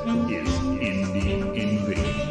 is Indie Invasion.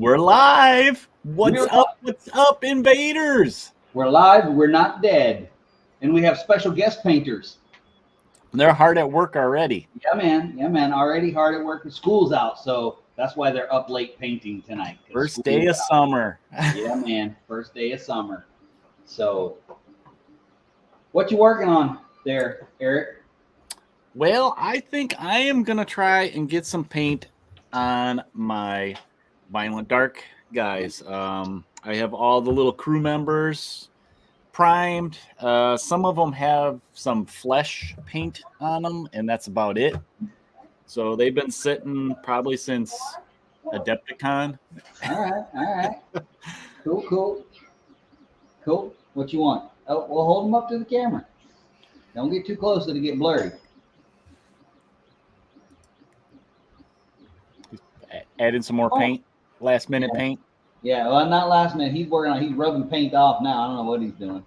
We're live. What's up? What's up, invaders? We're live. We're not dead. And we have special guest painters. They're hard at work already. Yeah, man. Yeah, man. Already hard at work. School's out, so that's why they're up late painting tonight. First day of summer. Yeah, man. First day of summer. So, what you working on there, Eric? Well, I think I am gonna try and get some paint on my Violent Dark guys. I have all the little crew members primed. Some of them have some flesh paint on them, and that's about it. So they've been sitting probably since Adepticon. All right. Cool. What you want? Oh, we'll hold them up to the camera. Don't get too close to get blurry. Add in some more paint, last minute paint. Yeah, well, not last minute. He's working on. He's rubbing paint off now. I don't know what he's doing.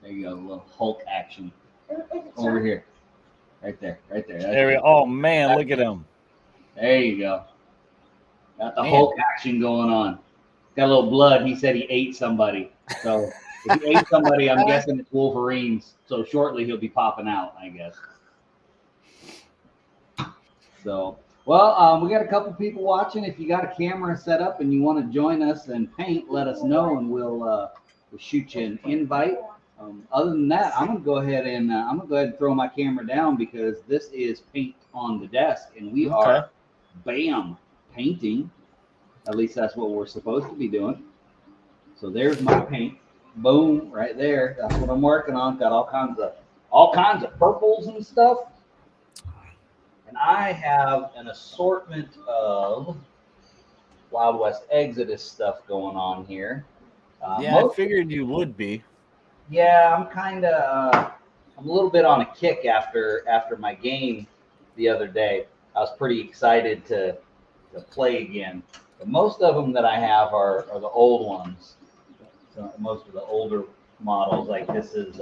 There you go, a little Hulk action. Over here, right there. There we go. Oh man, look at him. There you go. Got the Hulk action going on. Got a little blood. He said he ate somebody. So if he ate somebody, I'm guessing it's Wolverines. So shortly he'll be popping out, I guess. So, well, we got a couple people watching. If you got a camera set up and you want to join us and paint, let us know, and we'll shoot you an invite. Other than that, I'm gonna go ahead and throw my camera down because this is paint on the desk, and we are, bam, painting. At least that's what we're supposed to be doing. So there's my paint. Boom, right there. That's what I'm working on. Got all kinds of purples and stuff. And I have an assortment of Wild West Exodus stuff going on here. I figured you would be. Yeah, I'm a little bit on a kick after my game the other day. I was pretty excited to play again. But most of them that I have are the old ones. So most of the older models, like this is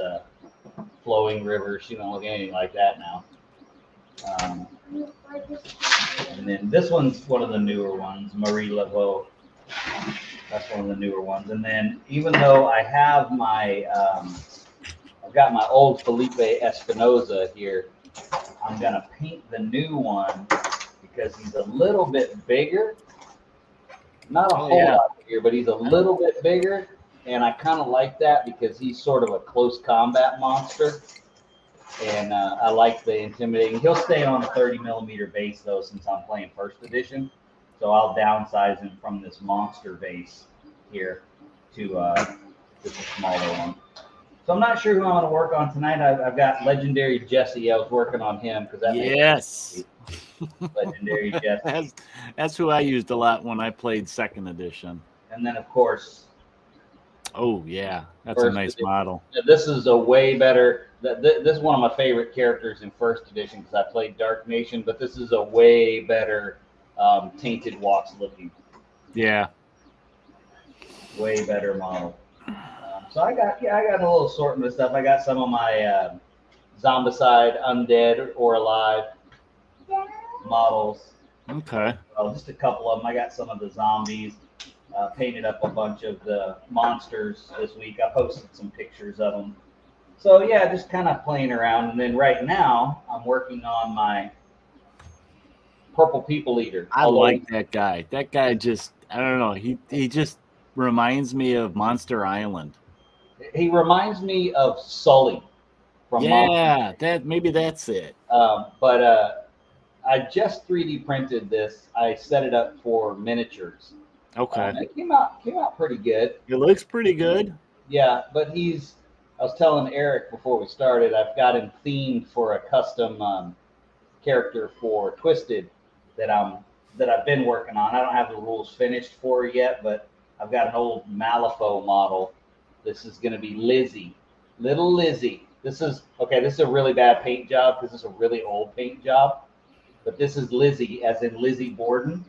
Flowing River. She don't look anything like that now. And then this one's one of the newer ones, Marie Laveau. That's one of the newer ones. And then even though I have I've got my old Felipe Espinosa here, I'm gonna paint the new one because he's a little bit bigger. Not a whole lot bigger, but he's a little bit bigger. And I kind of like that because he's sort of a close combat monster. And I like the intimidating. He'll stay on a 30mm base though, since I'm playing first edition. So I'll downsize him from this monster base here to just a smaller one. So I'm not sure who I'm going to work on tonight. I've got Legendary Jesse. I was working on him because that makes Legendary Jesse. That's who I used a lot when I played second edition. And then of course. Oh yeah, that's a nice model. This is a way better. This is one of my favorite characters in first edition because I played Dark Nation, but this is a way better Tainted Walks looking. Yeah. Way better model. So I got a little assortment of stuff. I got some of my Zombicide, Undead or Alive models. Okay. Just a couple of them. I got some of the zombies. Painted up a bunch of the monsters this week. I posted some pictures of them. So yeah, just kind of playing around. And then right now, I'm working on my Purple People Eater. I like that guy. That guy just, I don't know. He just reminds me of Monster Island. He reminds me of Sully from Monster. Maybe that's it. But I just 3D printed this. I set it up for miniatures. Okay. It came out pretty good. It looks pretty good. Yeah, but I was telling Eric before we started, I've got him themed for a custom character for Twisted that I've been working on. I don't have the rules finished for it yet, but I've got an old Malifaux model. This is going to be Lizzie, little Lizzie. This is a really bad paint job because it's a really old paint job, but this is Lizzie, as in Lizzie Borden.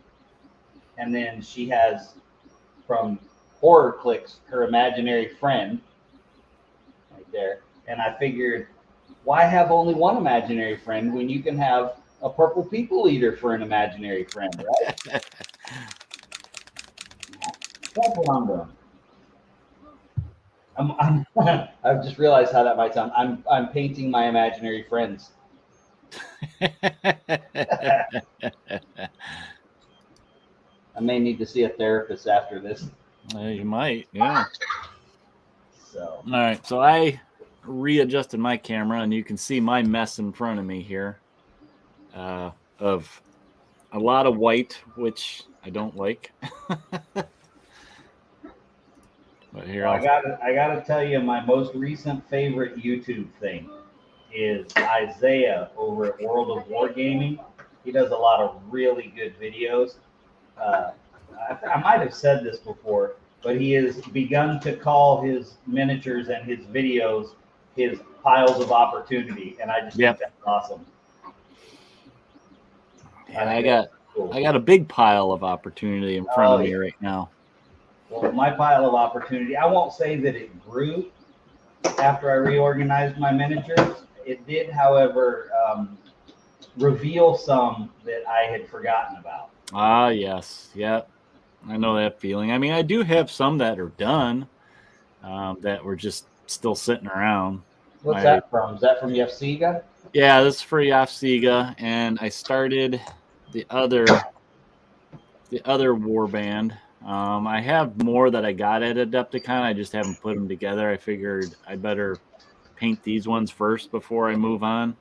And then she has, from Horror Clicks, her imaginary friend right there. And I figured, why have only one imaginary friend when you can have a Purple People Eater for an imaginary friend, right? That's what I'm doing. I've just realized how that might sound. I'm painting my imaginary friends. I may need to see a therapist after this. You might, yeah. So, All right, so I readjusted my camera, and you can see my mess in front of me here of a lot of white, which I don't like. But here, well, I gotta tell you, my most recent favorite YouTube thing is Isaiah over at World of Wargaming. He does a lot of really good videos. I might have said this before, but he has begun to call his miniatures and his videos his piles of opportunity, and I just think that's awesome. Yeah, I got a big pile of opportunity in front of me right now. Well, my pile of opportunity, I won't say that it grew after I reorganized my miniatures. It did, however, reveal some that I had forgotten about. Ah, yes. Yep. I know that feeling. I mean, I do have some that are done that were just still sitting around. What's that from? Is that from Yafsiga? Yeah, this is for Yafsiga, and I started the other warband. I have more that I got at Adepticon. I just haven't put them together. I figured I better paint these ones first before I move on,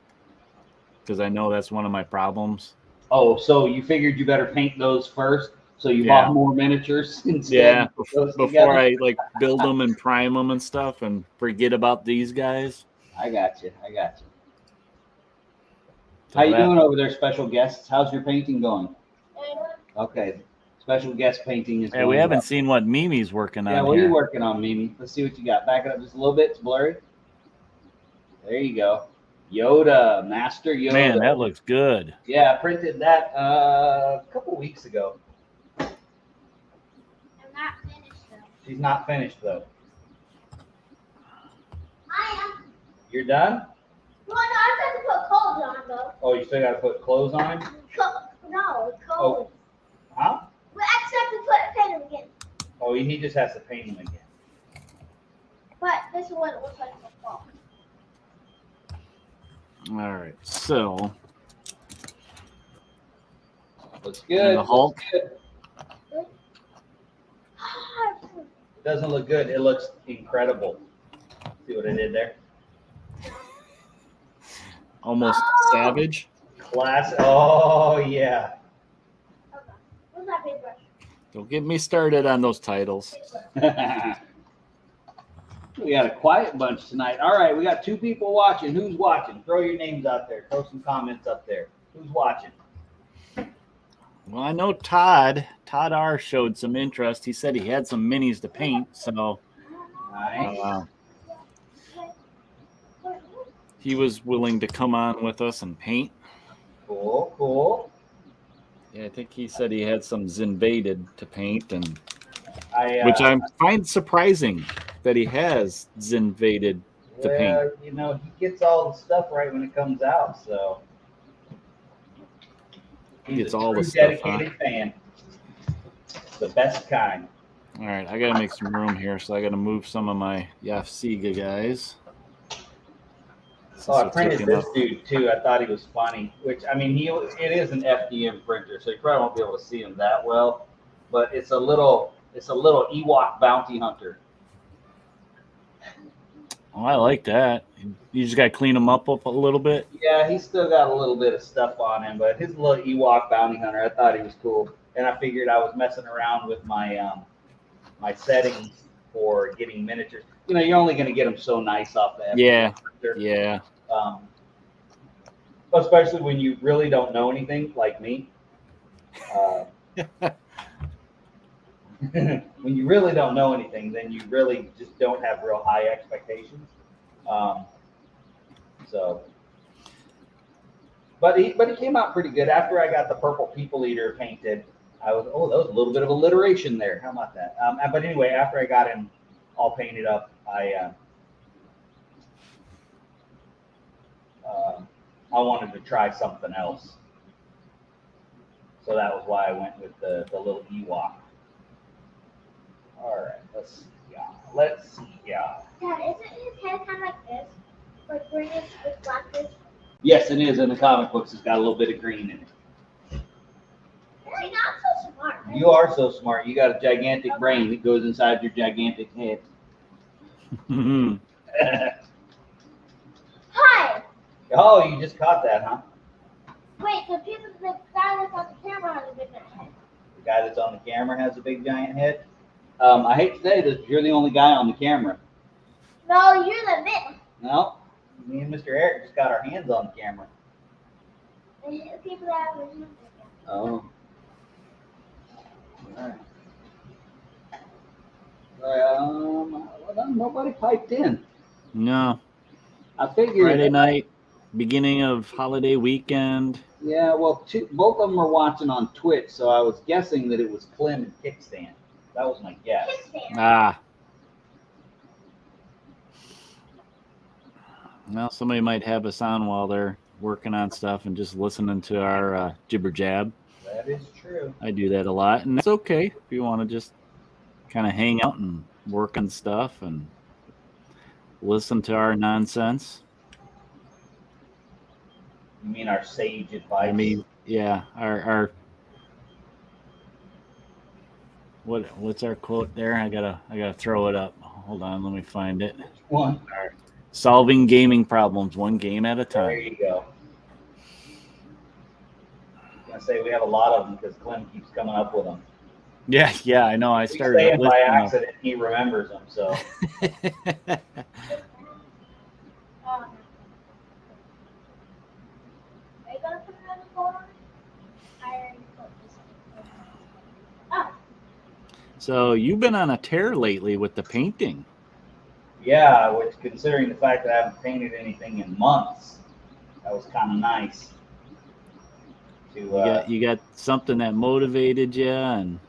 because I know that's one of my problems. Oh, so you figured you better paint those first, so you bought more miniatures instead? Yeah, before I like build them and prime them and stuff, and forget about these guys. I got you. So how you doing over there, special guests? How's your painting going? Okay, special guest painting is. Yeah, we haven't seen what Mimi's working on. Yeah, what are you working on, Mimi? Let's see what you got. Back it up just a little bit. It's blurry. There you go. Yoda, Master Yoda. Man, that looks good. Yeah, I printed that a couple weeks ago. I'm not finished though. She's not finished though. I am. You're done? Well, no, I have to put clothes on though. Oh, you still got to put clothes on? No, clothes. Oh. Huh? Well, I just have to paint them again. Oh, he just has to paint them again. But this is what it looks like before. All right, so looks good. The Hulk. It doesn't look good. It looks incredible. See what I did there? Almost savage. Class. Oh yeah. Okay. Where's my paintbrush? Don't get me started on those titles. We got a quiet bunch tonight. All right, we got 2 people watching. Who's watching? Throw your names out there. Throw some comments up there. Who's watching? Well, I know Todd R showed some interest. He said he had some minis to paint, so Nice. he was willing to come on with us and paint. Cool. Yeah, I think he said he had some Zinvaded to paint, and Which I find surprising that he has Zinvaded to paint. Well, you know, he gets all the stuff right when it comes out, so He gets all true the stuff, dedicated fan. The best kind. All right, I got to make some room here, so I got to move some of my Yafsiga guys. Oh, I printed this dude too. I thought he was funny. Which, I mean, it is an FDM printer, so you probably won't be able to see him that well. But it's a little Ewok bounty hunter. Oh, I like that. You just got to clean them up a little bit. Yeah, he's still got a little bit of stuff on him, but his little Ewok bounty hunter, I thought he was cool. And I figured I was messing around with my my settings for getting miniatures. You know, you're only going to get them so nice off the FDM printer. Yeah. Especially when you really don't know anything, like me. When you really don't know anything, then you really just don't have real high expectations. But he came out pretty good. After I got the purple people eater painted, that was a little bit of alliteration there. How about that? But anyway, after I got him all painted up, I wanted to try something else. So that was why I went with the little Ewok. All right, let's see. Yeah. Yes, it is in the comic books. It's got a little bit of green in it. You're not so smart. Right? You are so smart. You got a gigantic brain that goes inside your gigantic head. Hi. Oh, you just caught that, huh? Wait, the guy that's on the camera has a big head. The guy that's on the camera has a big giant head. I hate to say this, you're the only guy on the camera. No, you're the middle. No, me and Mr. Eric just got our hands on the camera. And the people that have a human. Oh. Alright. Well, nobody piped in. No. I figured. Friday night, beginning of holiday weekend. Yeah, well, both of them were watching on Twitch, so I was guessing that it was Clem and Kickstand. That was my guess. Ah. Well, somebody might have us on while they're working on stuff and just listening to our jibber jab. That is true. I do that a lot, and that's okay if you want to just kind of hang out and work on stuff and listen to our nonsense. You mean our sage advice? I mean, yeah, our what's our quote there? I gotta throw it up. Hold on, let me find it. One. Solving gaming problems one game at a time. There you go. I say we have a lot of them because Clem keeps coming up with them. Yeah, I know. I We started say it by listing them. accident. He remembers them, so. Are you gonna put it on the phone? I already put this on. Oh, So you've been on a tear lately with the painting. Yeah, which considering the fact that I haven't painted anything in months, that was kind of nice. You got something that motivated you, and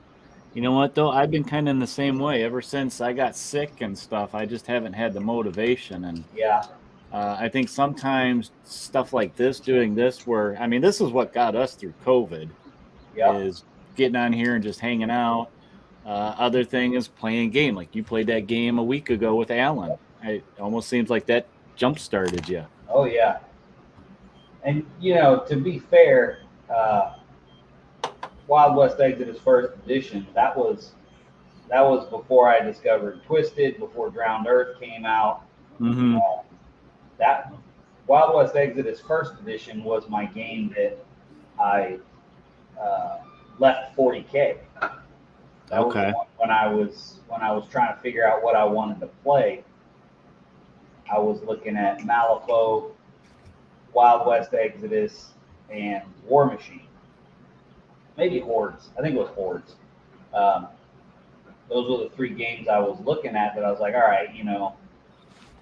you know what though? I've been kind of in the same way ever since I got sick and stuff. I just haven't had the motivation, and Yeah. I think sometimes stuff like this, doing this, where I mean, this is what got us through COVID. Yeah. Is getting on here and just hanging out. Other thing is playing a game. Like you played that game a week ago with Alan. It almost seems like that jump started you. Oh yeah. And you know, to be fair, Wild West Exodus First Edition, that was before I discovered Twisted, before Drowned Earth came out. Mm-hmm. That Wild West Exodus First Edition was my game that I left 40K. That Okay. was when I was trying to figure out what I wanted to play. I was looking at Malifaux, Wild West Exodus, and War Machine. Maybe Hordes. I think it was Hordes. Those were the three games I was looking at that I was like, all right, you know,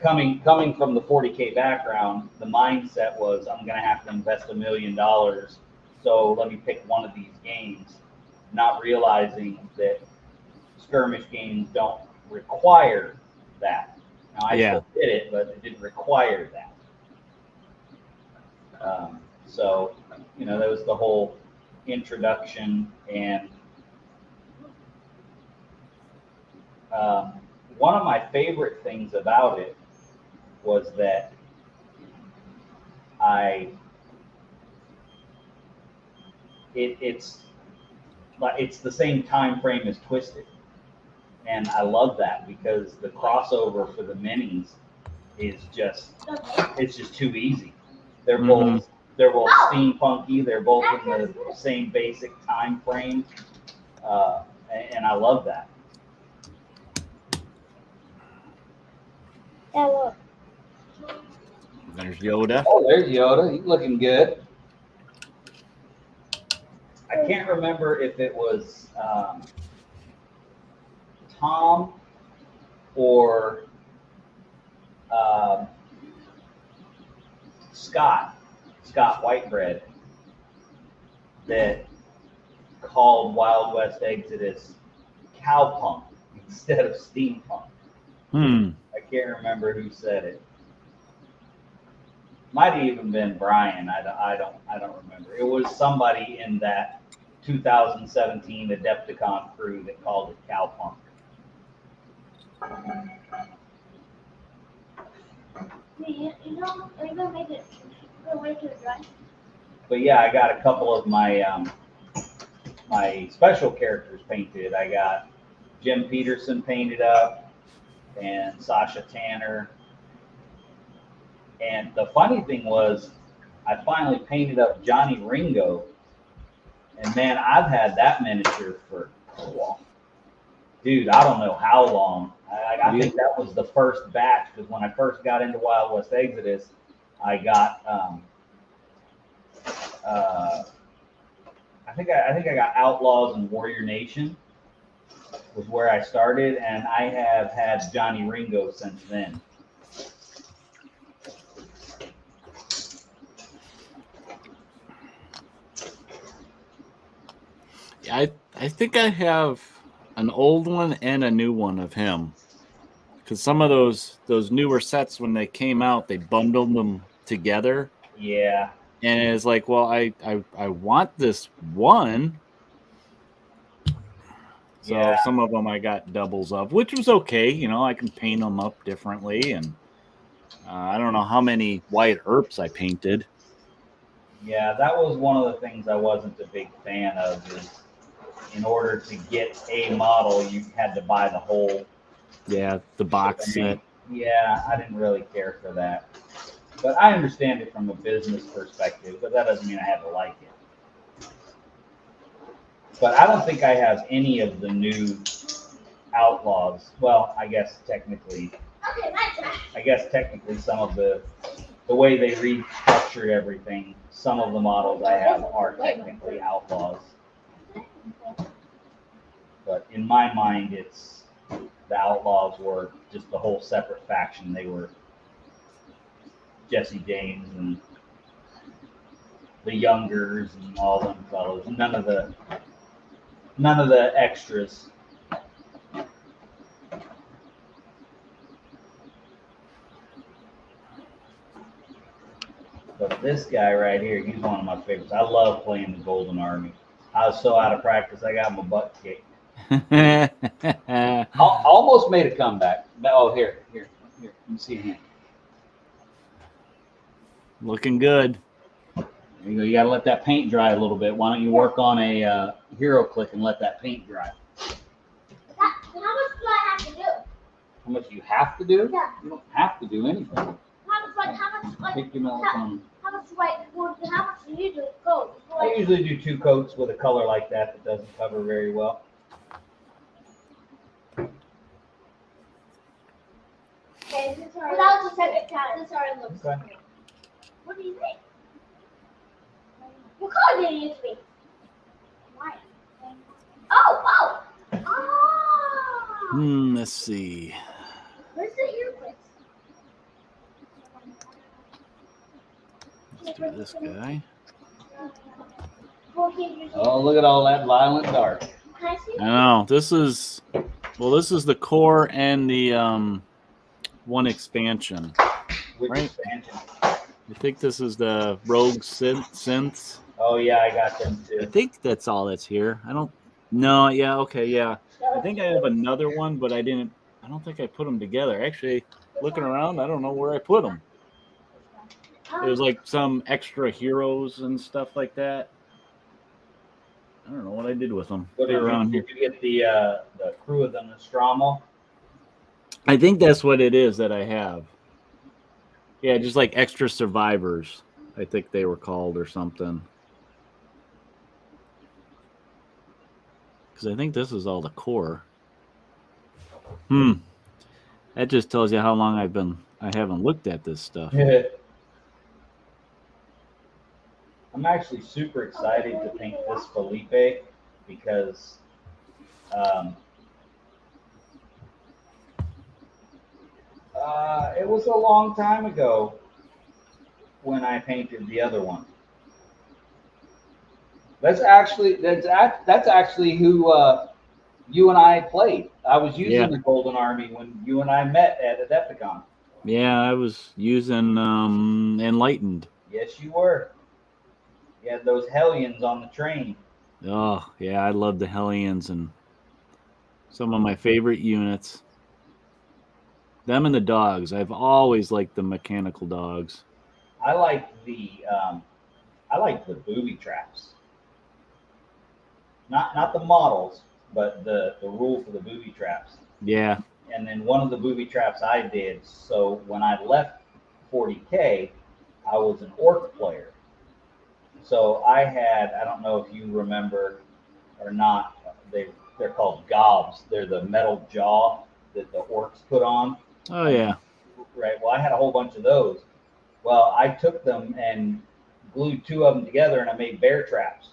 coming from the 40K background, the mindset was I'm going to have to invest $1 million. So let me pick one of these games, not realizing that skirmish games don't require that. Now, I still did it, but it didn't require that. So, you know, that was the whole introduction. And one of my favorite things about it was that it's the same time frame as Twisted. And I love that because the crossover for the minis is just too easy. They're both steampunky. They're both in the same basic time frame, and I love that. yeah, look. There's Yoda. Oh, there's Yoda. He's looking good. I can't remember if it was Tom or Scott Whitebread that called Wild West Exodus cowpunk instead of steampunk. I can't remember who said it. Might have even been Brian. I don't remember. It was somebody in that 2017 Adepticon crew that called it cowpunk. You know, are you gonna make it Wait till it dries. But yeah, I got a couple of my my special characters painted. I got Jim Peterson painted up and Sasha Tanner. And the funny thing was, I finally painted up Johnny Ringo. And man, I've had that miniature for, dude, I don't know how long. I think that was the first batch, because when I first got into Wild West Exodus, I got I think I got Outlaws and Warrior Nation was where I started, and I have had Johnny Ringo since then. I think I have an old one and a new one of him, because some of those newer sets, when they came out, they bundled them together. Yeah. And it's like, well, I want this one. So Yeah. some of them I got doubles of, which was okay. You know, I can paint them up differently. And I don't know how many White Earps I painted. Yeah, that was one of the things I wasn't a big fan of, is in order to get a model, you had to buy the whole. Yeah, the box set. Yeah, I didn't really care for that. But I understand it from a business perspective, but that doesn't mean I have to like it. But I don't think I have any of the new Outlaws. Well, I guess technically some of the way they restructured everything, some of the models I have are technically Outlaws. But in my mind, it's the Outlaws were just a whole separate faction. They were Jesse James and the Youngers and all them fellows. None of the extras. But this guy right here, he's one of my favorites. I love playing the Golden Army. I was so out of practice, I got my butt kicked. Almost made a comeback. Oh, here. Let me see him. Looking good. There you go. You got to let that paint dry a little bit. Why don't you work on a hero click and let that paint dry? How much do I have to do? How much you have to do? Yeah. You don't have to do anything. How much Pick your nose on. how much do you do go? I usually do 2 coats with a color like that doesn't cover very well. Okay, this without the second time. This already looks Okay. good. What do you think? What color did you use me? White. Oh! Let's see. Where's the earpiece? Let's do this guy. Oh, look at all that violent dark. Can I see? I know. This is the core and the one expansion. Which Right. expansion? I think this is the Rogue Synths. Oh yeah, I got them I too. think that's all that's here. I don't. No. Yeah. Okay. Yeah. I think I have another one, but I don't think I put them together. Actually, looking around, I don't know where I put them. It was like some extra heroes and stuff like that. I don't know what I did with them. What They're around here. did you get the crew of the Nostromo? I think that's what it is that I have. Yeah, just like extra survivors. I think they were called or something. Because I think this is all the core. That just tells you how long I haven't looked at this stuff. I'm actually super excited to paint this Felipe because it was a long time ago when I painted the other one. That's actually who you and I played. I was using the Golden Army when you and I met at Adepticon. Yeah, I was using Enlightened. Yes, you were. You had those Hellions on the train. Oh, yeah, I love the Hellions and some of my favorite units. Them and the dogs. I've always liked the mechanical dogs. I like the booby traps. Not the models, but the rule for the booby traps. Yeah. And then one of the booby traps I did, so when I left 40K, I was an orc player. So I don't know if you remember or not, they're called gobs. They're the metal jaw that the orcs put on. Oh yeah. Right. Well, I had a whole bunch of those. Well, I took them and glued two of them together, and I made bear traps.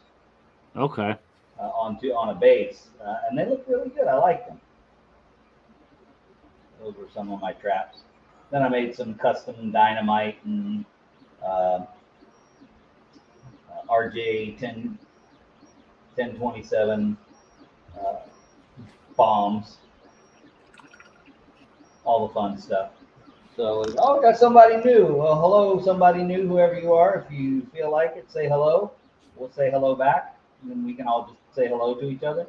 Okay. On a base, and they look really good. I like them. Those were some of my traps. Then I made some custom dynamite and RJ 1027 bombs, all the fun stuff. So, we got somebody new. Well, hello, somebody new, whoever you are. If you feel like it, say hello. We'll say hello back, and then we can all just say hello to each other.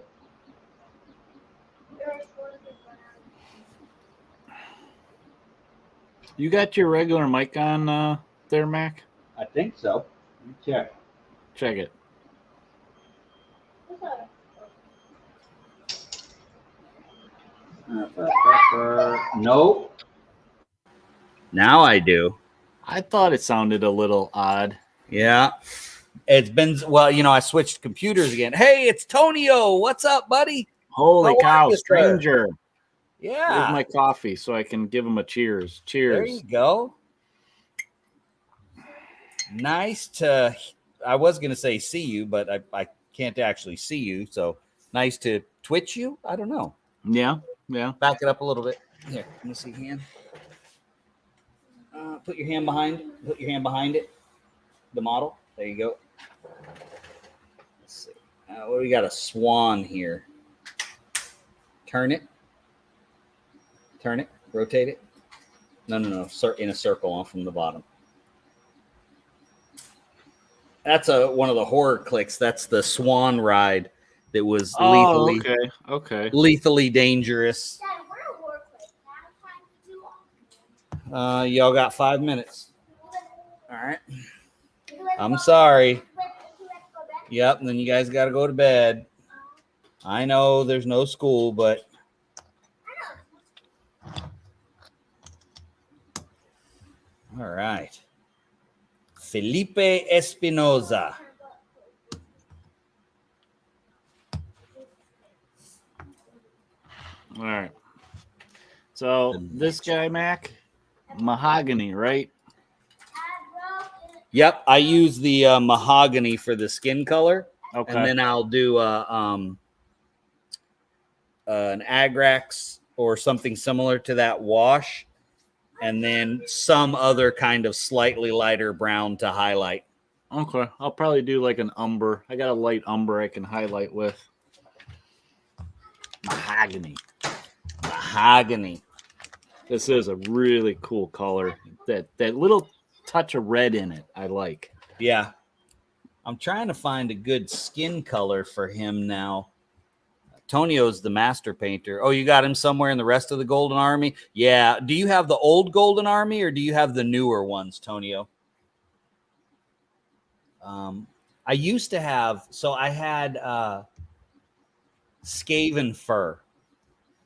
You got your regular mic on there, Mac? I think so. Let me check. Check it. Nope. Now I do. I thought it sounded a little odd. Yeah. It's been, well, I switched computers again. Hey, it's Tonio. What's up, buddy? Holy How cow, are you, sir? stranger. Yeah. Here's my coffee so I can give him a cheers. Cheers. There you go. Nice to, I was going to say see you, but I can't actually see you. So nice to twitch you. I don't know. Yeah. Yeah. Back it up a little bit. Here, let me see hand. Put your hand behind it. The model. There you go. Let's see. What do we got? A swan here. Turn it. Rotate it. No. In a circle on from the bottom. That's one of the horror clicks. That's the swan ride that was lethally dangerous. Y'all got 5 minutes. All right. I'm sorry. Yep, and then you guys got to go to bed. I know there's no school, but all right. Felipe Espinoza. All right. So this guy, Mac, mahogany, right? Yep, I use the mahogany for the skin color. Okay. And then I'll do an Agrax or something similar to that wash, and then some other kind of slightly lighter brown to highlight. Okay. I'll probably do like an umber. I got a light umber I can highlight with. Mahogany. This is a really cool color. That little touch of red in it, I like. Yeah. I'm trying to find a good skin color for him now. Tonio's the master painter. Oh, you got him somewhere in the rest of the Golden Army? Yeah. Do you have the old Golden Army or do you have the newer ones, Tonio? I used to have, so I had Skaven fur.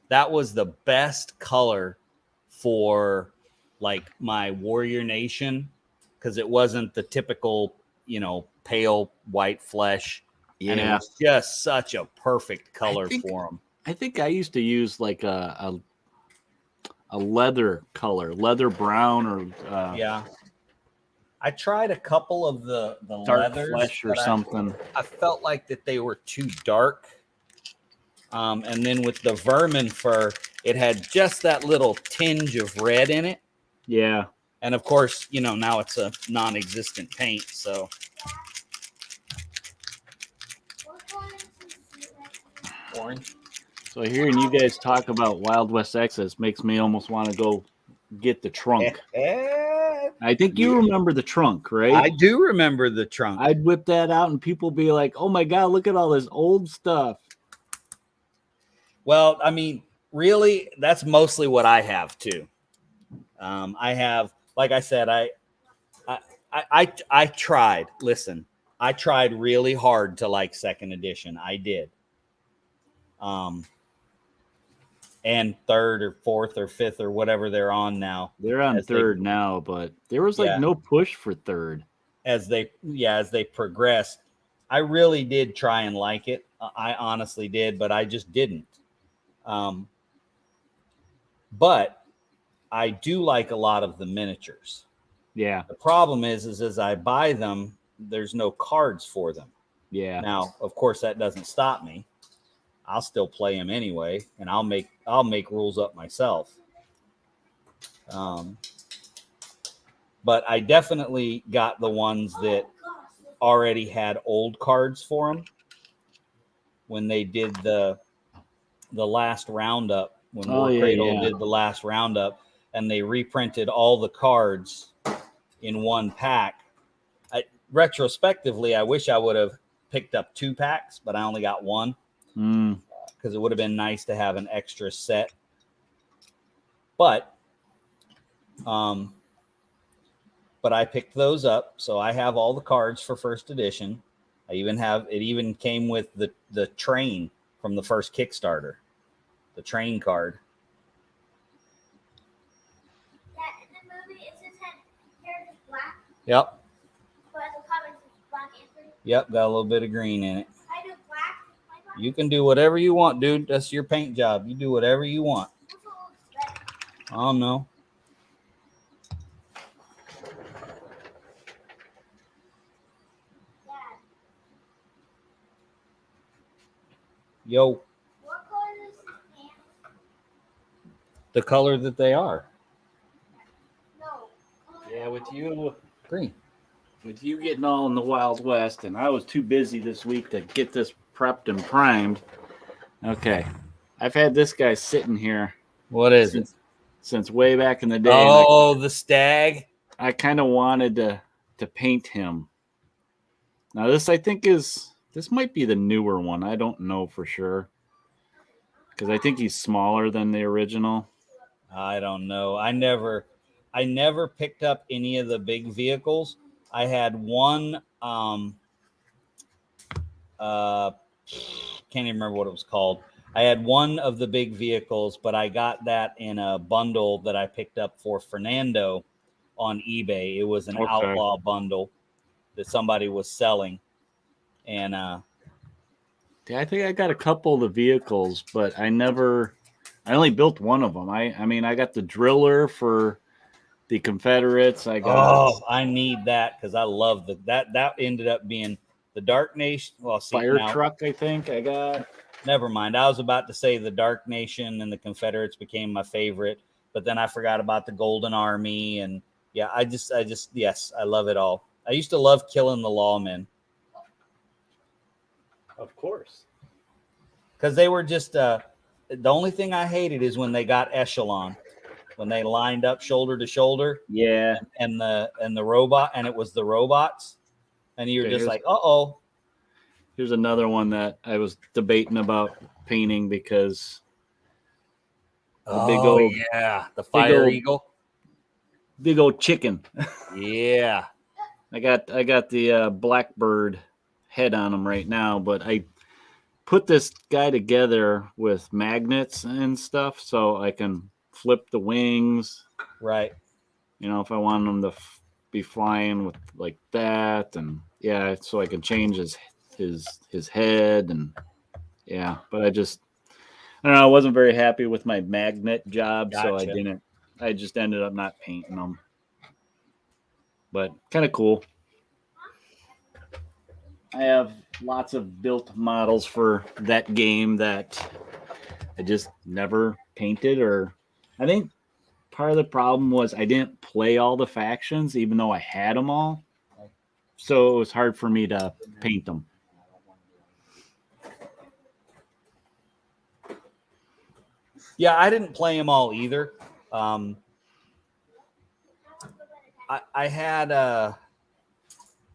That was the best color for like my warrior nation because it wasn't the typical, pale white flesh. Yeah. And it was just such a perfect color for them. I think I used to use like a leather color, leather brown or yeah. I tried a couple of the dark leathers, flesh or something. I felt like that they were too dark. And then with the vermin fur, it had just that little tinge of red in it. Yeah. And of course, now it's a non-existent paint. So. Orange. So hearing you guys talk about Wild West Access makes me almost want to go get the trunk. I think you remember the trunk, right? I do remember the trunk. I'd whip that out and people be like, oh my God, look at all this old stuff. Well, I mean, really, that's mostly what I have too. I have, like I said, I tried. Listen, I tried really hard to like second edition. I did. And third or fourth or fifth or whatever they're on now. They're on third now, but there was like no push for third. As they progressed, I really did try and like it. I honestly did, but I just didn't. But I do like a lot of the miniatures. Yeah. The problem is as I buy them, there's no cards for them. Yeah. Now, of course, that doesn't stop me. I'll still play them anyway, and I'll make rules up myself. But I definitely got the ones that already had old cards for them when they did the last roundup, when War Cradle did the last roundup, and they reprinted all the cards in one pack. Retrospectively, I wish I would have picked up 2 packs, but I only got 1 because it would have been nice to have an extra set. But I picked those up, so I have all the cards for first edition. I even came with the train from the first Kickstarter, the train card. Yeah, in the movie, is his hair just black? Yep. But in the comics, it's black and green. Yep, got a little bit of green in it. I do black. You can do whatever you want, dude. That's your paint job. You do whatever you want. What's a little better? I don't know. Dad, Yo, what color is his pants? the color that they are. No. Yeah, with you Green. with you getting all in the Wild West, and I was too busy this week to get this prepped and primed. Okay. I've had this guy sitting here What is it? since way back in the day. Oh, the stag. I kind of wanted to paint him. Now this, I think, this might be the newer one. I don't know for sure, because I think he's smaller than the original. I don't know. I never picked up any of the big vehicles. I had one. Can't even remember what it was called. I had one of the big vehicles, but I got that in a bundle that I picked up for Fernando on eBay. It was an outlaw bundle that somebody was selling, and Yeah, I think I got a couple of the vehicles, but I only built one of them. I mean, I got the driller for the Confederates. I need that because I love that ended up being the Dark Nation. Well, fire truck. I think I got. Never mind. I was about to say the Dark Nation and the Confederates became my favorite, but then I forgot about the Golden Army, and yeah, I just yes, I love it all. I used to love killing the lawmen. Of course. Because they were just the only thing I hated is when they got echelon, when they lined up shoulder to shoulder. Yeah. And the robot, and it was the robots, and you were just like, uh-oh. Here's another one that I was debating about painting because the fire eagle, big old chicken. Yeah. I got the blackbird head on him right now, but I put this guy together with magnets and stuff so I can flip the wings. Right. You know, if I want him to be flying with like that, and yeah, so I can change his head, and yeah, but I don't know, I wasn't very happy with my magnet job. Gotcha. So I just ended up not painting them, but kind of cool. I have lots of built models for that game that I just never painted, or I think part of the problem was I didn't play all the factions, even though I had them all. So it was hard for me to paint them. Yeah, I didn't play them all either. I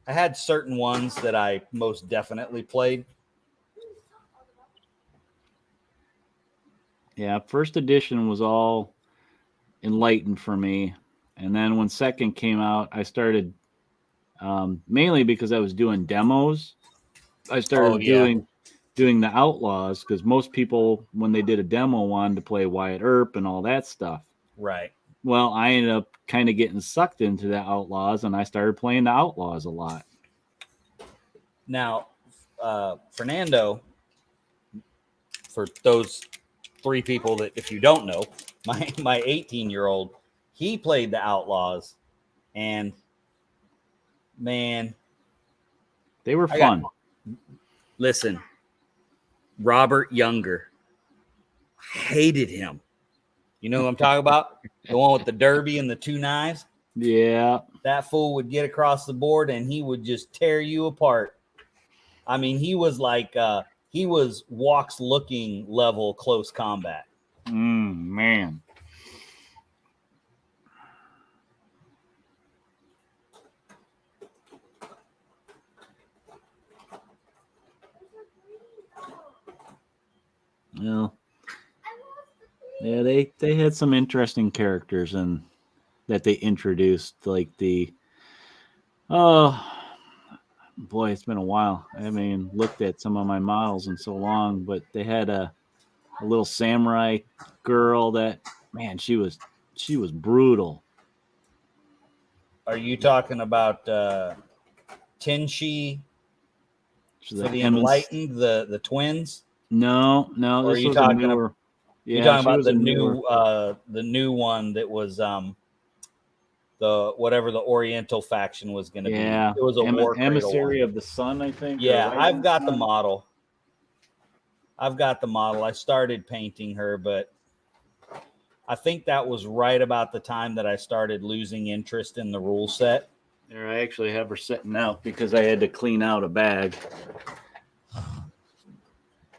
had certain ones that I most definitely played. Yeah, first edition was all enlightened for me. And then when second came out, I started mainly because I was doing demos. I started doing the Outlaws because most people, when they did a demo, wanted to play Wyatt Earp and all that stuff. Right. Well, I ended up kind of getting sucked into the Outlaws, and I started playing the Outlaws a lot. Now, Fernando, for those 3 people that, if you don't know, my 18-year-old, he played the Outlaws, and man, They were fun. Listen, Robert Younger hated him. You know who I'm talking about? The one with the derby and the 2 knives? Yeah. That fool would get across the board and he would just tear you apart. I mean, he was like, he was Walks looking level close combat. Man. Well, yeah, they had some interesting characters and that they introduced, like the boy, it's been a while. I haven't looked at some of my models in so long, but they had a little samurai girl that, man, she was brutal. Are you talking about Tenshi She's for like the Enlightened, the twins? No, Or are this you was talking a newer. You're Yeah, talking she about was a newer. the new one that was the whatever the Oriental faction was going to be. Yeah, It was a war cradle emissary one. of the sun, I think. or Yeah, rising I've got the sun. model. I started painting her, but I think that was right about the time that I started losing interest in the rule set. There, I actually have her sitting out because I had to clean out a bag.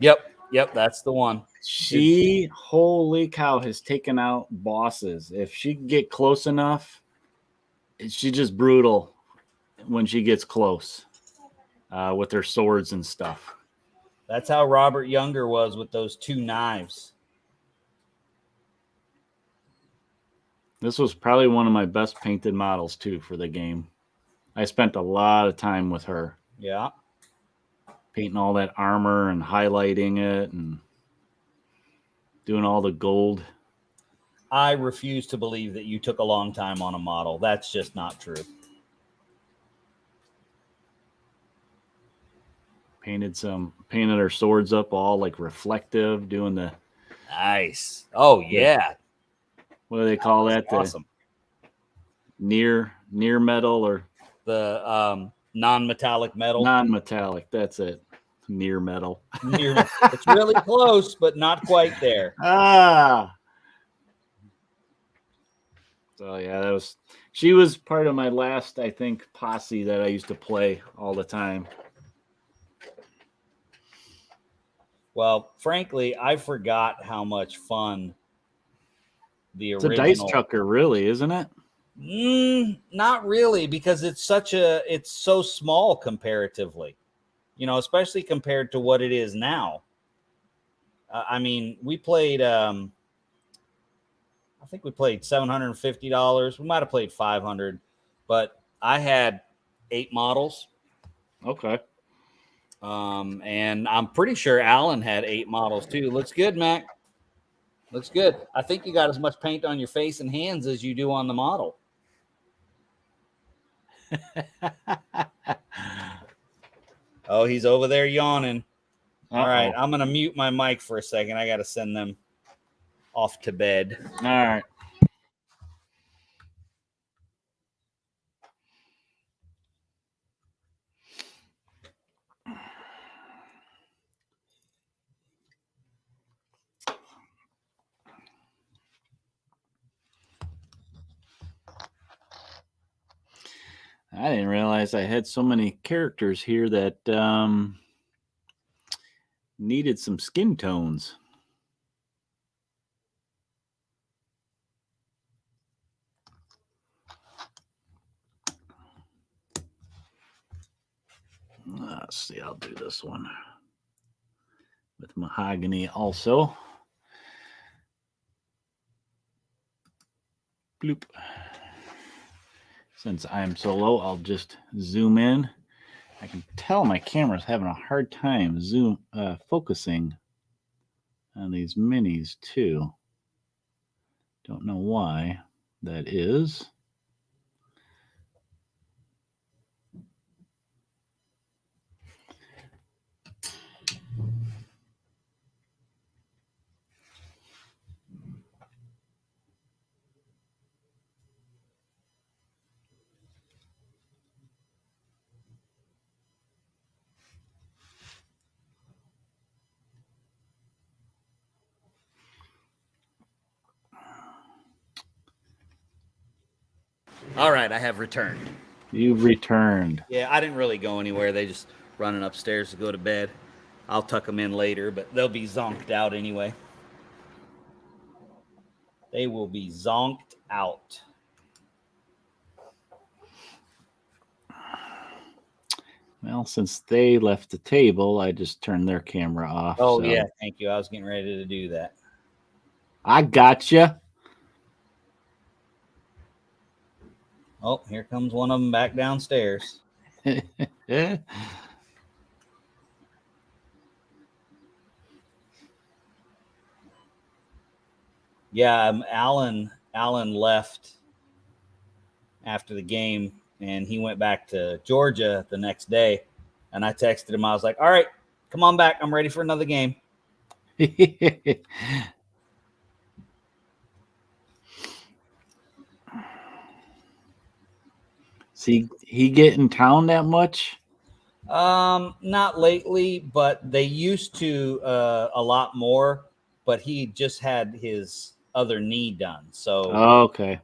Yep, that's the one. She, holy cow, has taken out bosses. If she can get close enough, she's just brutal when she gets close with her swords and stuff. That's how Robert Younger was with those 2 knives. This was probably one of my best painted models, too, for the game. I spent a lot of time with her. Yeah. Painting all that armor and highlighting it and doing all the gold. I refuse to believe that you took a long time on a model. That's just not true. Painted her swords up all like reflective, doing the Nice. Oh yeah. What do they call that? Awesome. The near metal or the non-metallic metal. Non-metallic. That's it. Near metal. It's really close, but not quite there. So yeah, she was part of my last, I think, posse that I used to play all the time. Well, frankly, I forgot how much fun the original. It's a dice chucker, really, isn't it? Not really, because it's so small comparatively, especially compared to what it is now. I mean, we played, I think we played $750. We might have played $500, but I had 8 models. Okay. And I'm pretty sure Alan had 8 models too. Looks good, Mac. Looks good. I think you got as much paint on your face and hands as you do on the model. Oh, he's over there yawning. All right, I'm going to mute my mic for a second. I got to send them off to bed. All right. I didn't realize I had so many characters here that needed some skin tones. Let's see, I'll do this one with mahogany also. Bloop. Since I'm so low, I'll just zoom in. I can tell my camera's having a hard time focusing on these minis too. Don't know why that is. All right, I have returned. You've returned. Yeah, I didn't really go anywhere. They just running upstairs to go to bed. I'll tuck them in later, but they'll be zonked out anyway. They will be zonked out. Well, since they left the table, I just turned their camera off. Oh, so. yeah, thank you. I was getting ready to do that. I gotcha. Oh, here comes one of them back downstairs. Yeah, Alan left after the game, and he went back to Georgia the next day. And I texted him. I was like, all right, come on back. I'm ready for another game. See, he get in town that much? Not lately, but they used to a lot more. But he just had his other knee done, so Okay.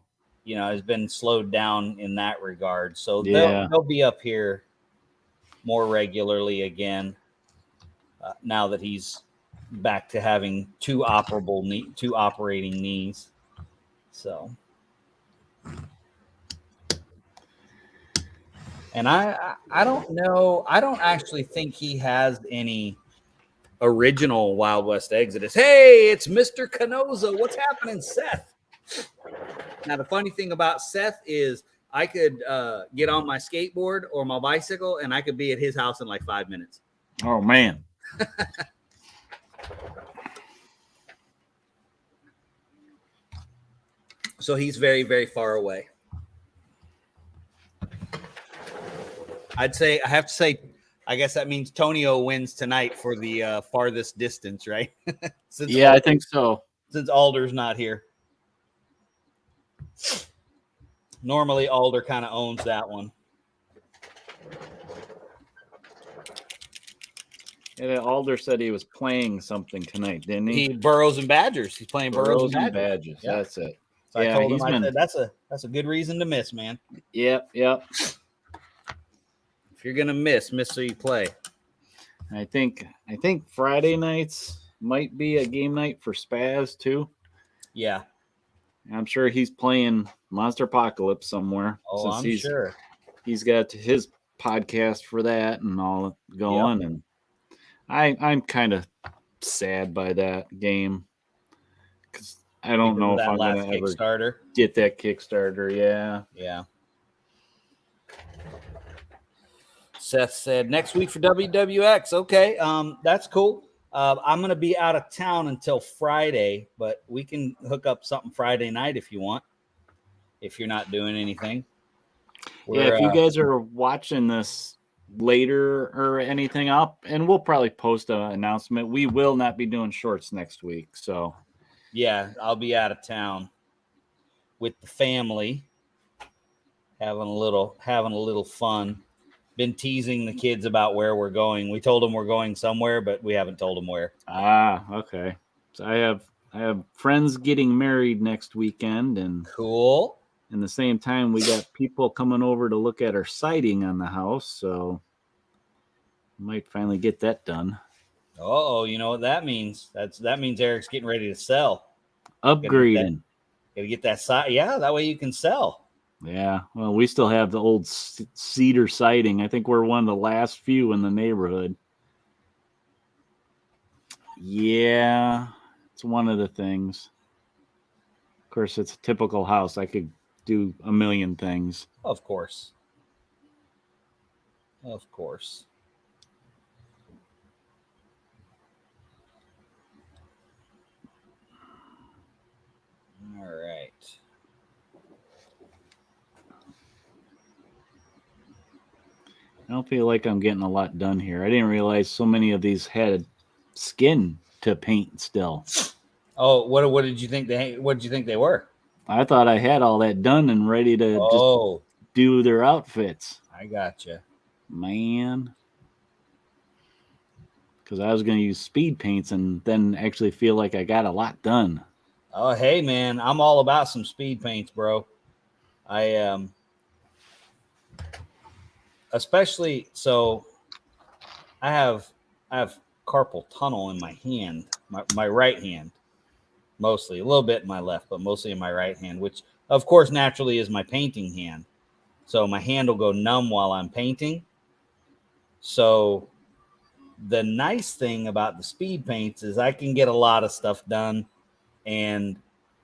you know, has been slowed down in that regard. So Yeah. they'll be up here more regularly again now that he's back to having two operating knees. So, and I don't know. I don't actually think he has any original Wild West Exodus. Hey, it's Mr. Canoza. What's happening, Seth? Now, the funny thing about Seth is I could get on my skateboard or my bicycle, and I could be at his house in like 5 minutes. Oh, man. So he's very, very far away. I have to say, I guess that means Tonio wins tonight for the farthest distance, right? I think so. Since Alder's not here. Normally, Alder kind of owns that one. Yeah, Alder said he was playing something tonight, didn't he? Burrows and Badgers. He's playing Burrows and Badgers. Yeah. That's it. So I told him, I said, that's a good reason to miss, man. Yep. If you're gonna miss so you play. I think Friday nights might be a game night for Spaz too. Yeah. I'm sure he's playing Monster Apocalypse somewhere. Oh, I'm sure. He's got his podcast for that and all going. Yep. And I'm kind of sad by that game because I don't know if I'm going to ever get that Kickstarter. Yeah. Yeah. Seth said next week for WWX. Okay. That's cool. I'm going to be out of town until Friday, but we can hook up something Friday night if you want, if you're not doing anything. If you guys are watching this later or anything up, and we'll probably post an announcement. We will not be doing shorts next week. So yeah, I'll be out of town with the family, having a little fun. Been teasing the kids about where we're going. We told them we're going somewhere, but we haven't told them where. Okay. So I have friends getting married next weekend, and cool. In the same time, we got people coming over to look at our siding on the house, so might finally get that done. Oh, you know what that means? That means Eric's getting ready to sell. Upgrading. Gotta get that side. Yeah, that way you can sell. Yeah, well, we still have the old cedar siding. I think we're one of the last few in the neighborhood. Yeah, it's one of the things. Of course, it's a typical house. I could do a million things. Of course. Of course. All right. I don't feel like I'm getting a lot done here. I didn't realize so many of these had skin to paint still. Oh, what did you think they were? I thought I had all that done and ready to Oh, just do their outfits. I gotcha. Man. Because I was going to use speed paints and then actually feel like I got a lot done. Oh, hey man, I'm all about some speed paints, bro. I especially so I have carpal tunnel in my hand, my right hand, mostly, a little bit in my left, but mostly in my right hand, which of course naturally is my painting hand. So my hand will go numb while I'm painting. So the nice thing about the speed paints is I can get a lot of stuff done, and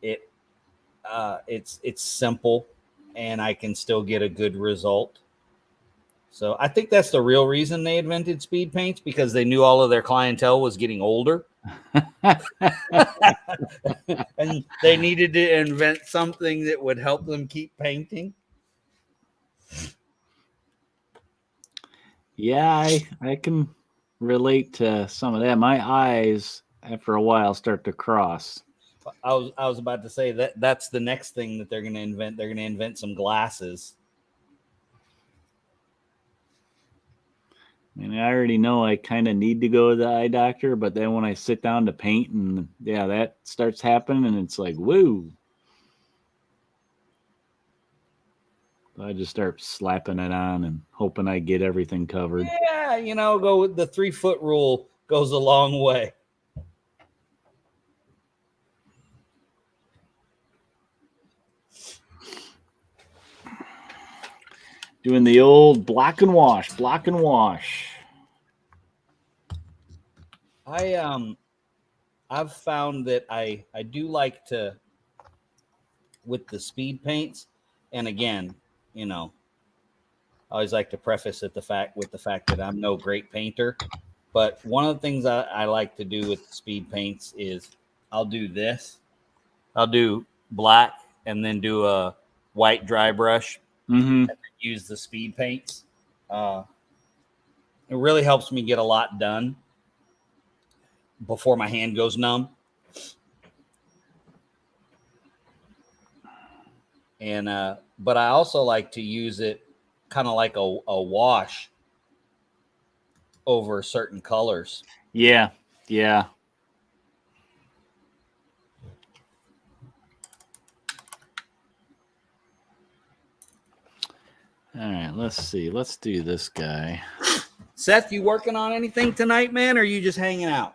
it's simple, and I can still get a good result. So I think that's the real reason they invented speed paints, because they knew all of their clientele was getting older. And they needed to invent something that would help them keep painting. Yeah, I can relate to some of that. My eyes, after a while, start to cross. I was about to say that's the next thing that they're going to invent. They're going to invent some glasses. I mean, I already know I kind of need to go to the eye doctor, but then when I sit down to paint and yeah, that starts happening and it's like, woo. I just start slapping it on and hoping I get everything covered. Yeah, go with the 3-foot rule goes a long way. Doing the old block and wash. I've found that I do like to, with the speed paints, and again, I always like to preface it with the fact that I'm no great painter, but one of the things I like to do with the speed paints is I'll do this. I'll do black and then do a white dry brush. Mm-hmm. And then use the speed paints. It really helps me get a lot done before my hand goes numb. And but I also like to use it kind of like a wash over certain colors. Yeah. All right, let's see. Let's do this guy. Seth, you working on anything tonight, man, or are you just hanging out?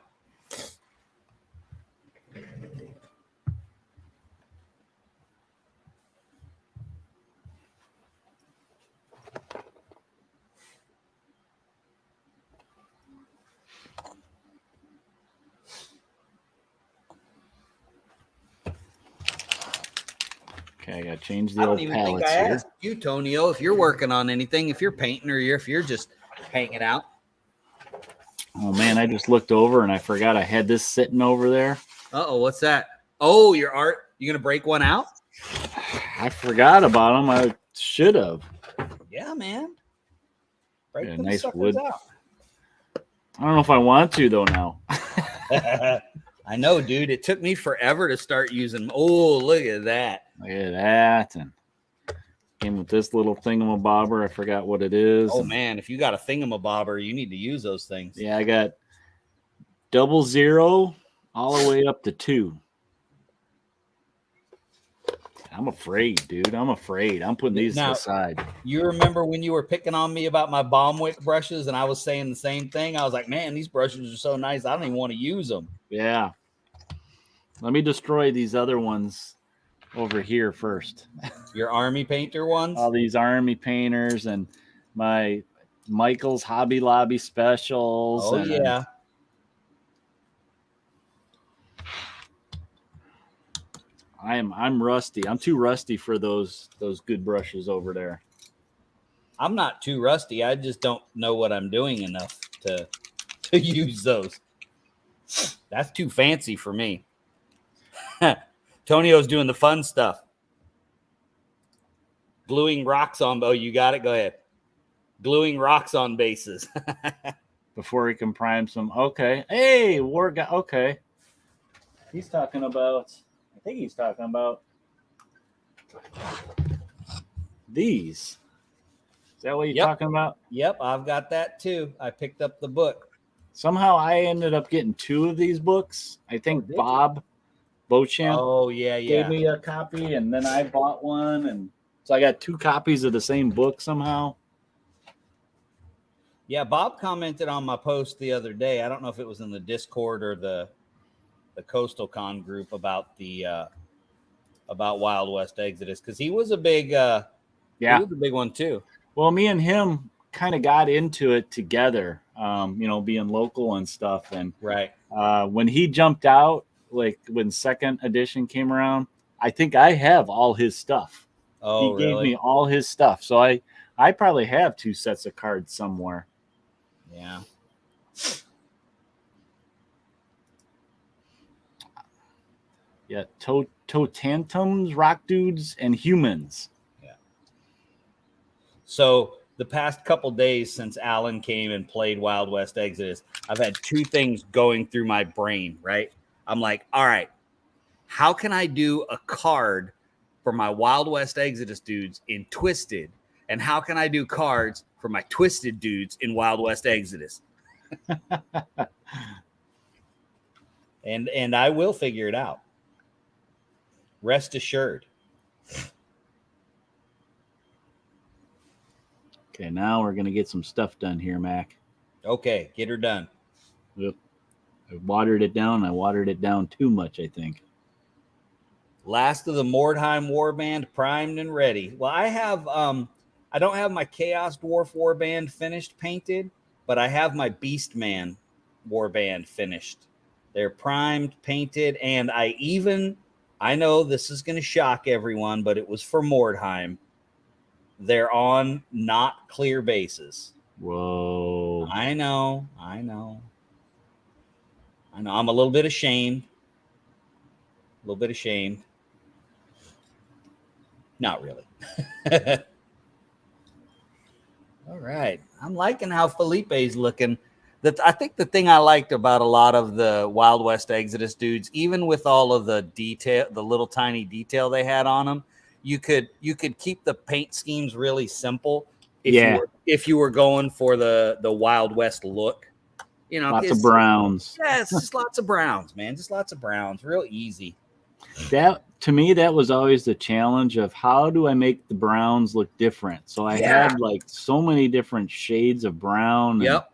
Okay, I got to change the I don't old even think palettes I here. asked you, Tonio, if you're working on anything, if you're painting, or if you're just hanging out. Oh man, I just looked over and I forgot I had this sitting over there. Uh-oh, what's that? Oh, your art. You gonna break one out? I forgot about them. I should have. Yeah, man. Break Yeah, them nice suckers wood. out. I don't know if I want to though now. I know, dude. It took me forever to start using them. Oh, look at that. Look at that. And came with this little thingamabobber. I forgot what it is. Oh, man. If you got a thingamabobber, you need to use those things. Yeah, I got 00 all the way up to 2. I'm afraid, dude. I'm afraid. I'm putting these aside. You remember when you were picking on me about my bomb wick brushes and I was saying the same thing? I was like, man, these brushes are so nice. I don't even want to use them. Yeah. Let me destroy these other ones over here first. Your army painter ones? All these army painters and my Michael's Hobby Lobby specials. Oh, yeah. I'm rusty. I'm too rusty for those good brushes over there. I'm not too rusty. I just don't know what I'm doing enough to use those. That's too fancy for me. Tonio's doing the fun stuff. Gluing rocks on. Oh, you got it. Go ahead. Gluing rocks on bases. Before he can prime some. Okay. Hey, war guy. Okay. He's talking about. I think he's talking about these. Is that what you're talking about? Yep, I've got that too. I picked up the book. Somehow I ended up getting 2 of these books. I think Bob Beauchamp gave me a copy, and then I bought one, and so I got 2 copies of the same book somehow. Yeah, Bob commented on my post the other day. I don't know if it was in the Discord or the Coastal Con group about the about Wild West Exodus, because he was a big he was a big one too. Well, me and him kind of got into it together, being local and stuff. And right when he jumped out, like when 2nd edition came around, I think I have all his stuff. Oh, he gave me all his stuff. So I probably have 2 sets of cards somewhere. Yeah. Yeah. Totantums, rock dudes, and humans. Yeah. So the past couple days since Alan came and played Wild West Exodus, I've had 2 things going through my brain, right? I'm like, all right, how can I do a card for my Wild West Exodus dudes in Twisted? And how can I do cards for my Twisted dudes in Wild West Exodus? and I will figure it out. Rest assured. Okay, now we're going to get some stuff done here, Mac. Okay, get her done. Yep. I watered it down. I watered it down too much, I think. Last of the Mordheim Warband primed and ready. Well, I have I don't have my Chaos Dwarf Warband finished painted, but I have my Beastman Warband finished. They're primed, painted, and I know this is going to shock everyone, but it was for Mordheim. They're on not clear bases. Whoa. I know. I'm a little bit ashamed. Not really. All right. I'm liking how Felipe's looking. I think the thing I liked about a lot of the Wild West Exodus dudes, even with all of the detail, the little tiny detail they had on them, you could keep the paint schemes really simple if you were going for the Wild West look. Lots of browns. Yeah, it's just lots of browns, man. Just lots of browns. Real easy. That, to me, that was always the challenge of how do I make the browns look different? So I had like so many different shades of brown. Yep.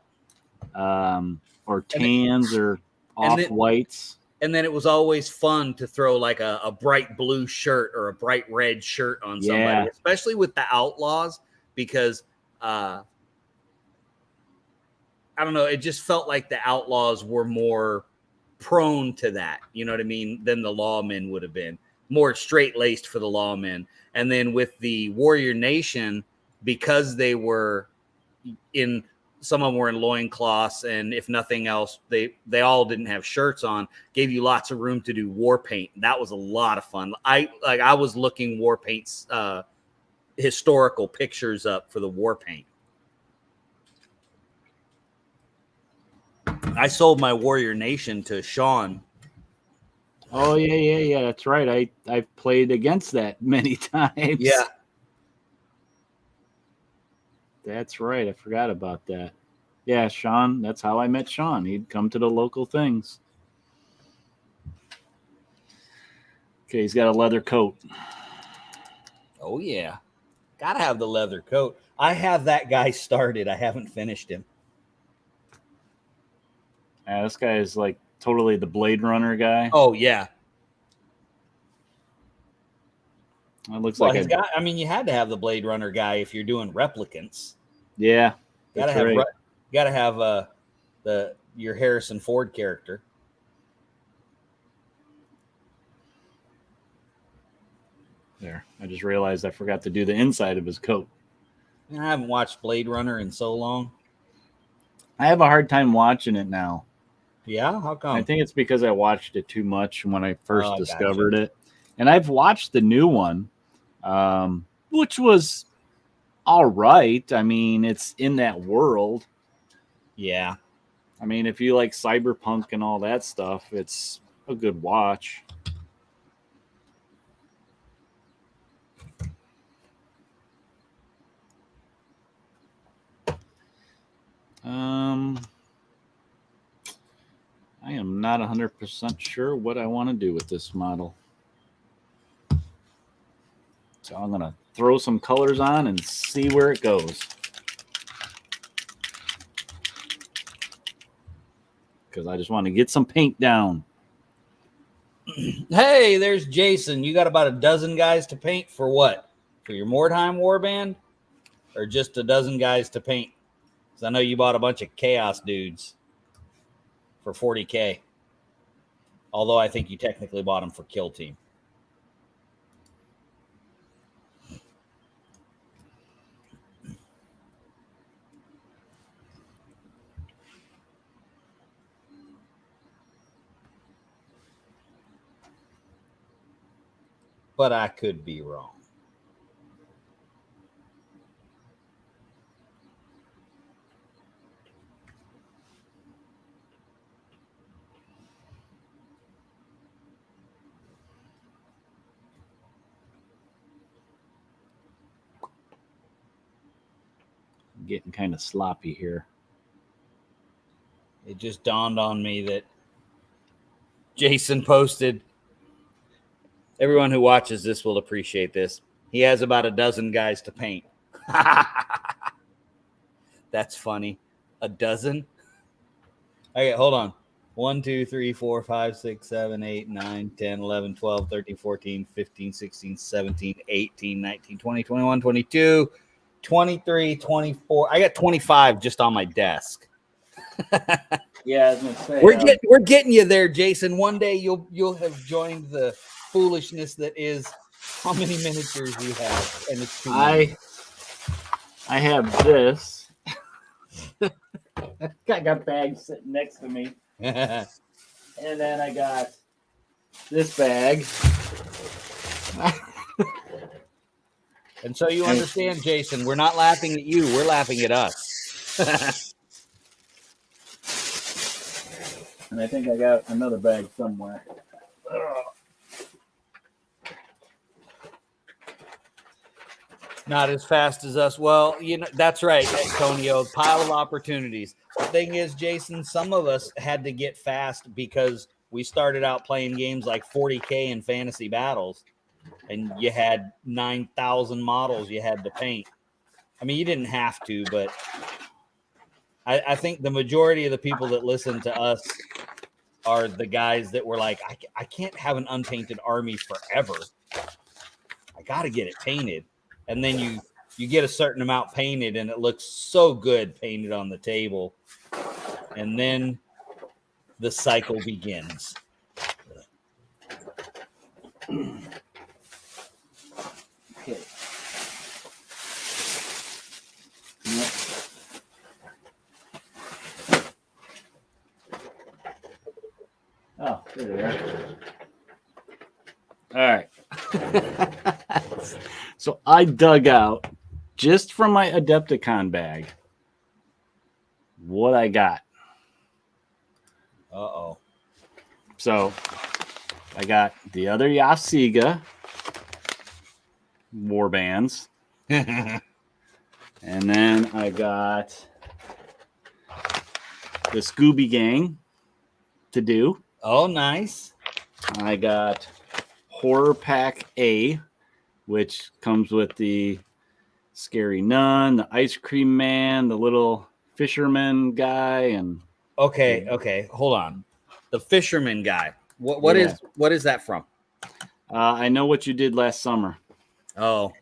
Or tans or off whites. And then it was always fun to throw like a bright blue shirt or a bright red shirt on somebody, especially with the Outlaws, because I don't know, it just felt like the Outlaws were more prone to that, you know what I mean, than the Lawmen would have been. More straight-laced for the Lawmen. And then with the Warrior Nation, because they were in, some of them were in loincloths, and if nothing else, they all didn't have shirts on, gave you lots of room to do war paint. That was a lot of fun. I was looking war paints, historical pictures up for the war paint. I sold my Warrior Nation to Sean. Oh, yeah. That's right. I've played against that many times. Yeah. That's right. I forgot about that. Yeah, Sean. That's how I met Sean. He'd come to the local things. Okay, he's got a leather coat. Oh, yeah. Gotta have the leather coat. I have that guy started. I haven't finished him. Yeah, this guy is like totally the Blade Runner guy. Oh, yeah. It looks Well, like you had to have the Blade Runner guy if you're doing replicants. Yeah. Gotta have your Harrison Ford character. There. I just realized I forgot to do the inside of his coat. I haven't watched Blade Runner in so long. I have a hard time watching it now. Yeah, how come? I think it's because I watched it too much when I first Oh, discovered gotcha. it. And I've watched the new one, which was all right. I mean, it's in that world. Yeah. I mean, if you like cyberpunk and all that stuff, it's a good watch. I am not 100% sure what I want to do with this model. So I'm going to throw some colors on and see where it goes. Because I just want to get some paint down. Hey, there's Jason. You got about a dozen guys to paint for what? For your Mordheim warband? Or just a dozen guys to paint? Because I know you bought a bunch of Chaos dudes for 40K. Although I think you technically bought them for Kill Team. But I could be wrong. I'm getting kind of sloppy here. It just dawned on me that Jason posted. Everyone who watches this will appreciate this. He has about a dozen guys to paint. That's funny. A dozen? Okay, hold on. 1, 2, 3, 4, 5, 6, 7, 8, 9, 10, 11, 12, 13, 14, 15, 16, 17, 18, 19, 20, 21, 22, 23, 24. I got 25 just on my desk. Yeah, I was going to say. We're getting you there, Jason. One day you'll have joined the foolishness that is how many miniatures you have, and it's too many. I have this. I got bags sitting next to me. And then I got this bag. And so you understand, Jason, we're not laughing at you. We're laughing at us. And I think I got another bag somewhere. Not as fast as us. Well, you know, that's right, Antonio. Pile of opportunities. The thing is, Jason, some of us had to get fast because we started out playing games like 40K and fantasy battles, and you had 9,000 models you had to paint. I mean, you didn't have to, but I think the majority of the people that listen to us are the guys that were like, I can't have an unpainted army forever. I got to get it painted. And then you get a certain amount painted, and it looks so good painted on the table. And then the cycle begins. Okay. Oh, there they are. All right. So I dug out just from my Adepticon bag what I got. Uh-oh. So I got the other Yasiga war bands. And then I got the Scooby Gang to do. Oh, nice. I got Horror Pack A, which comes with the Scary Nun, the Ice Cream Man, the little fisherman guy, and Okay, hold on. The fisherman guy. What is that from? I Know What You Did Last Summer. Oh,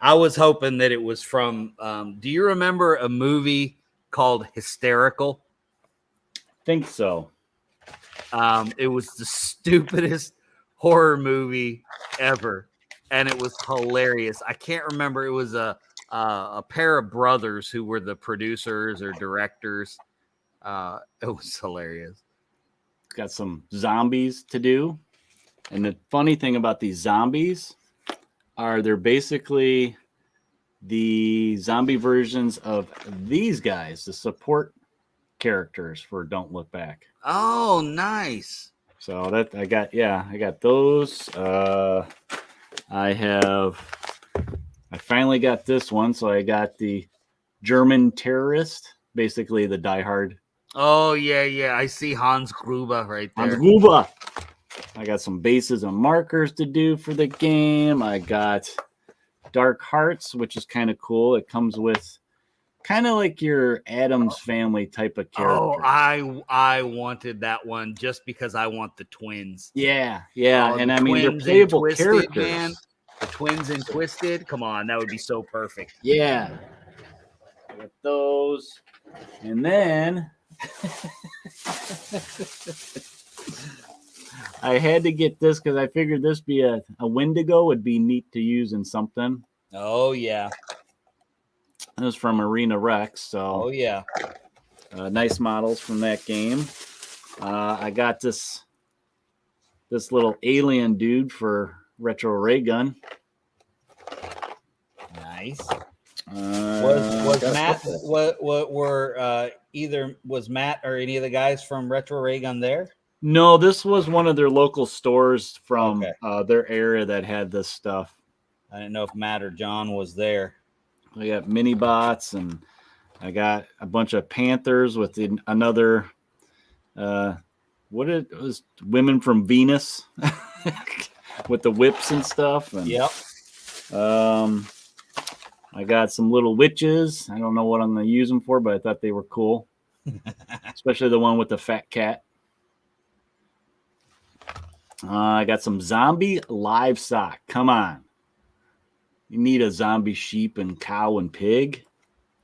I was hoping that it was from. Do you remember a movie called Hysterical? Think so. It was the stupidest horror movie ever. and it was hilarious. I can't remember. It was a pair of brothers who were the producers or directors. It was hilarious. Got some zombies to do. And the funny thing about these zombies are they're basically the zombie versions of these guys, the support characters for Don't Look Back. Oh, nice. So that I got those. I finally got this one. So I got the German terrorist, basically the Die Hard. Oh, yeah. I see Hans Gruber right there. Hans Gruber. I got some bases and markers to do for the game. I got Dark Hearts, which is kind of cool. It comes with kind of like your Addams Family type of character. Oh, I wanted that one just because I want the twins. Yeah. Oh, And I mean, they're playable Twisted, characters. man. The twins in Twisted. Come on, that would be so perfect. Yeah. I got those. And then I had to get this because I figured this be a Wendigo would be neat to use in something. Oh, yeah. This was from Arena Rex. So Oh, yeah. nice models from that game. I got this little alien dude for Retro Ray Gun. Nice. Was Matt was Matt or any of the guys from Retro Ray Gun there? No, this was one of their local stores from Okay. their area that had this stuff. I didn't know if Matt or John was there. I got mini bots and I got a bunch of Panthers with another what it was, Women from Venus with the whips and stuff. And, Yep. I got some little witches. I don't know what I'm going to use them for, but I thought they were cool, especially the one with the fat cat. I got some zombie livestock. Come on. You need a zombie sheep and cow and pig.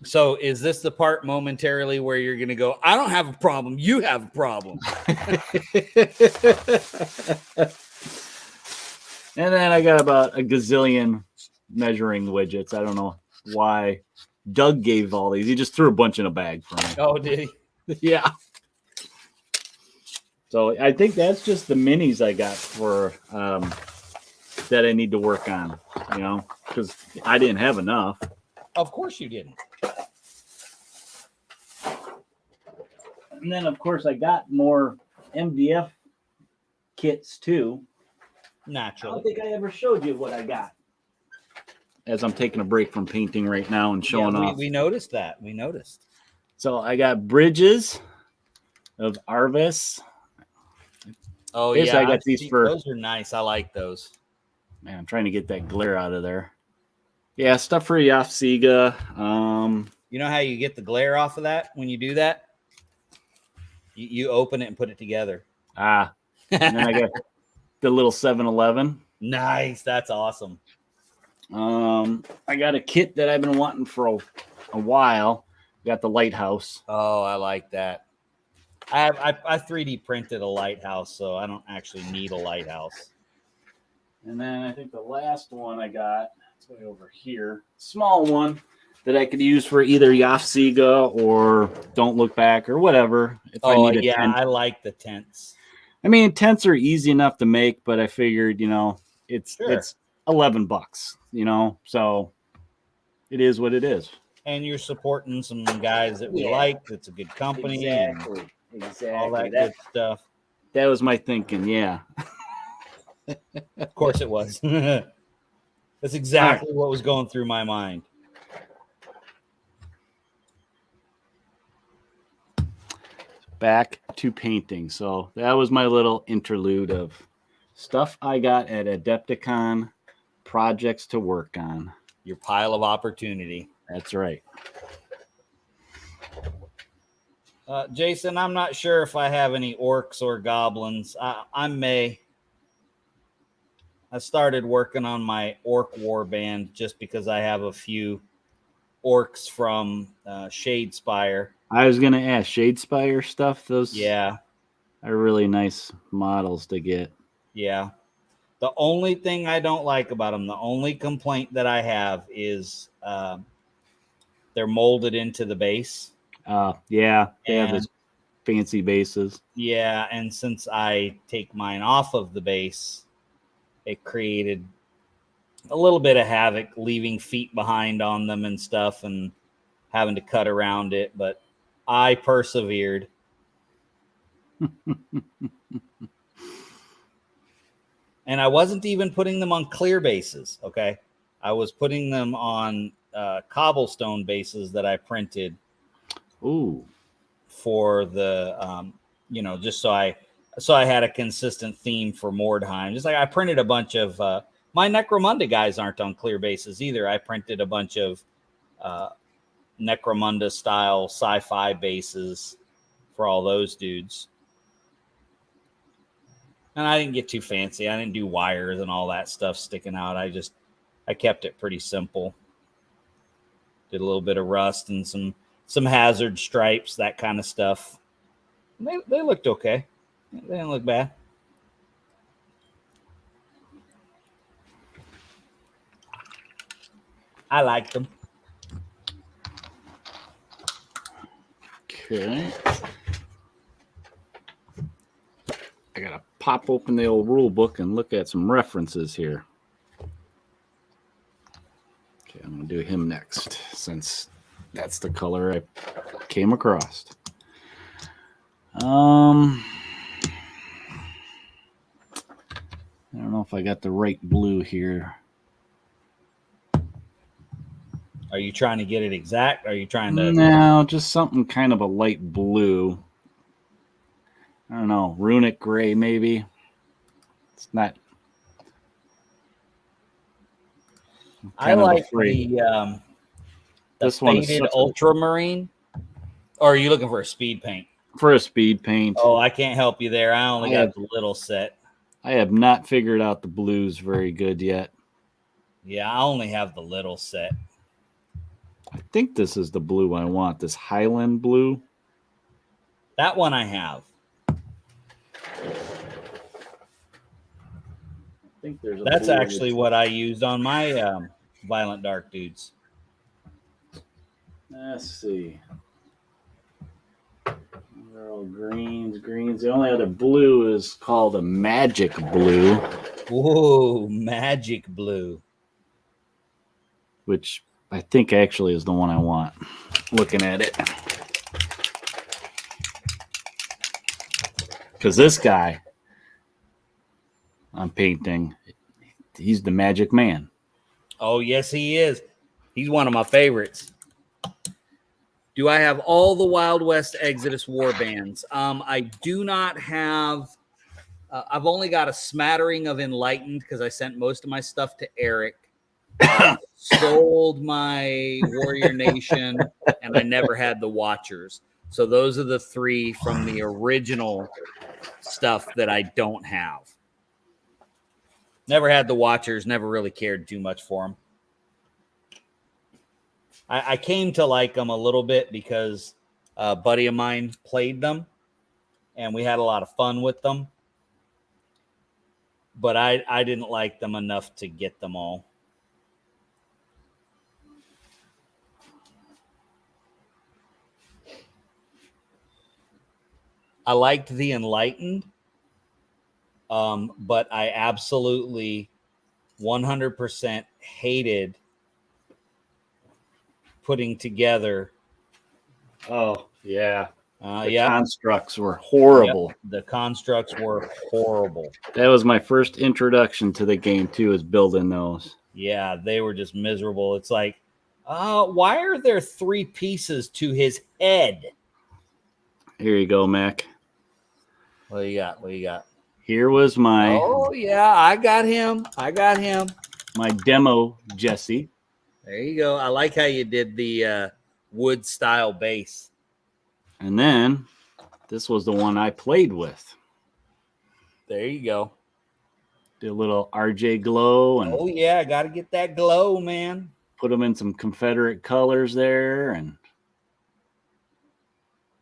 So is this the part momentarily where you're going to go, I don't have a problem. You have a problem. And then I got about a gazillion measuring widgets. I don't know why Doug gave all these. He just threw a bunch in a bag for me. Oh, did he? Yeah. So I think that's just the minis I got for that I need to work on, because I didn't have enough. Of course you didn't. And then, of course, I got more MDF kits, too. I Naturally. don't think I ever showed you what I got. As I'm taking a break from painting right now and showing off. We noticed that. We noticed. So I got bridges of Arvis. Oh, Basically, yeah. I got these for... Those are nice. I like those. Man, I'm trying to get that glare out of there. Yeah, stuff for Yafsiga. You know how you get the glare off of that when you do that? You open it and put it together. And then I got the little 7-Eleven. Nice. That's awesome. I got a kit that I've been wanting for a while. Got the lighthouse. Oh, I like that. I 3D printed a lighthouse, so I don't actually need a lighthouse. And then I think the last one I got, it's way over here, small one that I could use for either Yafsiga or Don't Look Back or whatever. If I need a tent. I like the tents. I mean, tents are easy enough to make, but I figured, it's $11, so it is what it is. And you're supporting some guys that we like. That's a good company. Exactly. All that good stuff. That was my thinking, yeah. Of course it was. That's exactly what was going through my mind. Back to painting. So that was my little interlude of stuff I got at Adepticon, projects to work on. Your pile of opportunity. That's right. Jason, I'm not sure if I have any orcs or goblins. I may. I started working on my orc warband just because I have a few orcs from Shadespire. I was gonna ask Shadespire stuff. Those are really nice models to get. Yeah. The only thing I don't like about them, the only complaint that I have is they're molded into the base. Yeah, they have And- this fancy bases. Yeah, and since I take mine off of the base, it created a little bit of havoc, leaving feet behind on them and stuff and having to cut around it. But I persevered. And I wasn't even putting them on clear bases, okay? I was putting them on cobblestone bases that I printed. Ooh. For the, just so I had a consistent theme for Mordheim. Just like I printed a bunch of my Necromunda guys aren't on clear bases either. I printed a bunch of Necromunda style sci-fi bases for all those dudes. And I didn't get too fancy. I didn't do wires and all that stuff sticking out. I kept it pretty simple. Did a little bit of rust and some hazard stripes, that kind of stuff. They looked okay. They didn't look bad. I liked them. Okay. I gotta pop open the old rule book and look at some references here. Okay, I'm gonna do him next since that's the color I came across. I don't know if I got the right blue here. Are you trying to get it exact? Are you trying to? No, just something kind of a light blue. I don't know, runic gray maybe. It's not. I like the this one is faded ultramarine. Or are you looking for a speed paint? For a speed paint. Oh, I can't help you there. I only got the little set. I have not figured out the blues very good yet. Yeah, I only have the little set. I think this is the blue I want. This Highland blue. That one I have. I think there's. That's actually what I used on my Violent Dark dudes. Let's see. They're all greens. The only other blue is called a magic blue. Whoa, magic blue. Which I think actually is the one I want. Looking at it. Because this guy I'm painting, he's the magic man. Oh, yes, he is. He's one of my favorites. Do I have all the Wild West Exodus war bands? I do not have. I've only got a smattering of Enlightened because I sent most of my stuff to Eric. Sold my Warrior Nation, and I never had the Watchers. So those are the three from the original stuff that I don't have. Never had the Watchers, never really cared too much for them. I came to like them a little bit because a buddy of mine played them, and we had a lot of fun with them. But I didn't like them enough to get them all. I liked the Enlightened, but I absolutely 100% hated putting together. Oh, yeah. The Yeah. constructs were horrible. Yep. The constructs were horrible. That was my first introduction to the game, too, is building those. Yeah, they were just miserable. It's like, why are there 3 pieces to his head? Here you go, Mac. What do you got? What do you got? Here was my Oh, yeah, I got him. my demo Jesse. There you go. I like how you did the wood style base. And then this was the one I played with. There you go. Did a little RJ glow and Oh, yeah, got to get that glow, man. put them in some Confederate colors there. And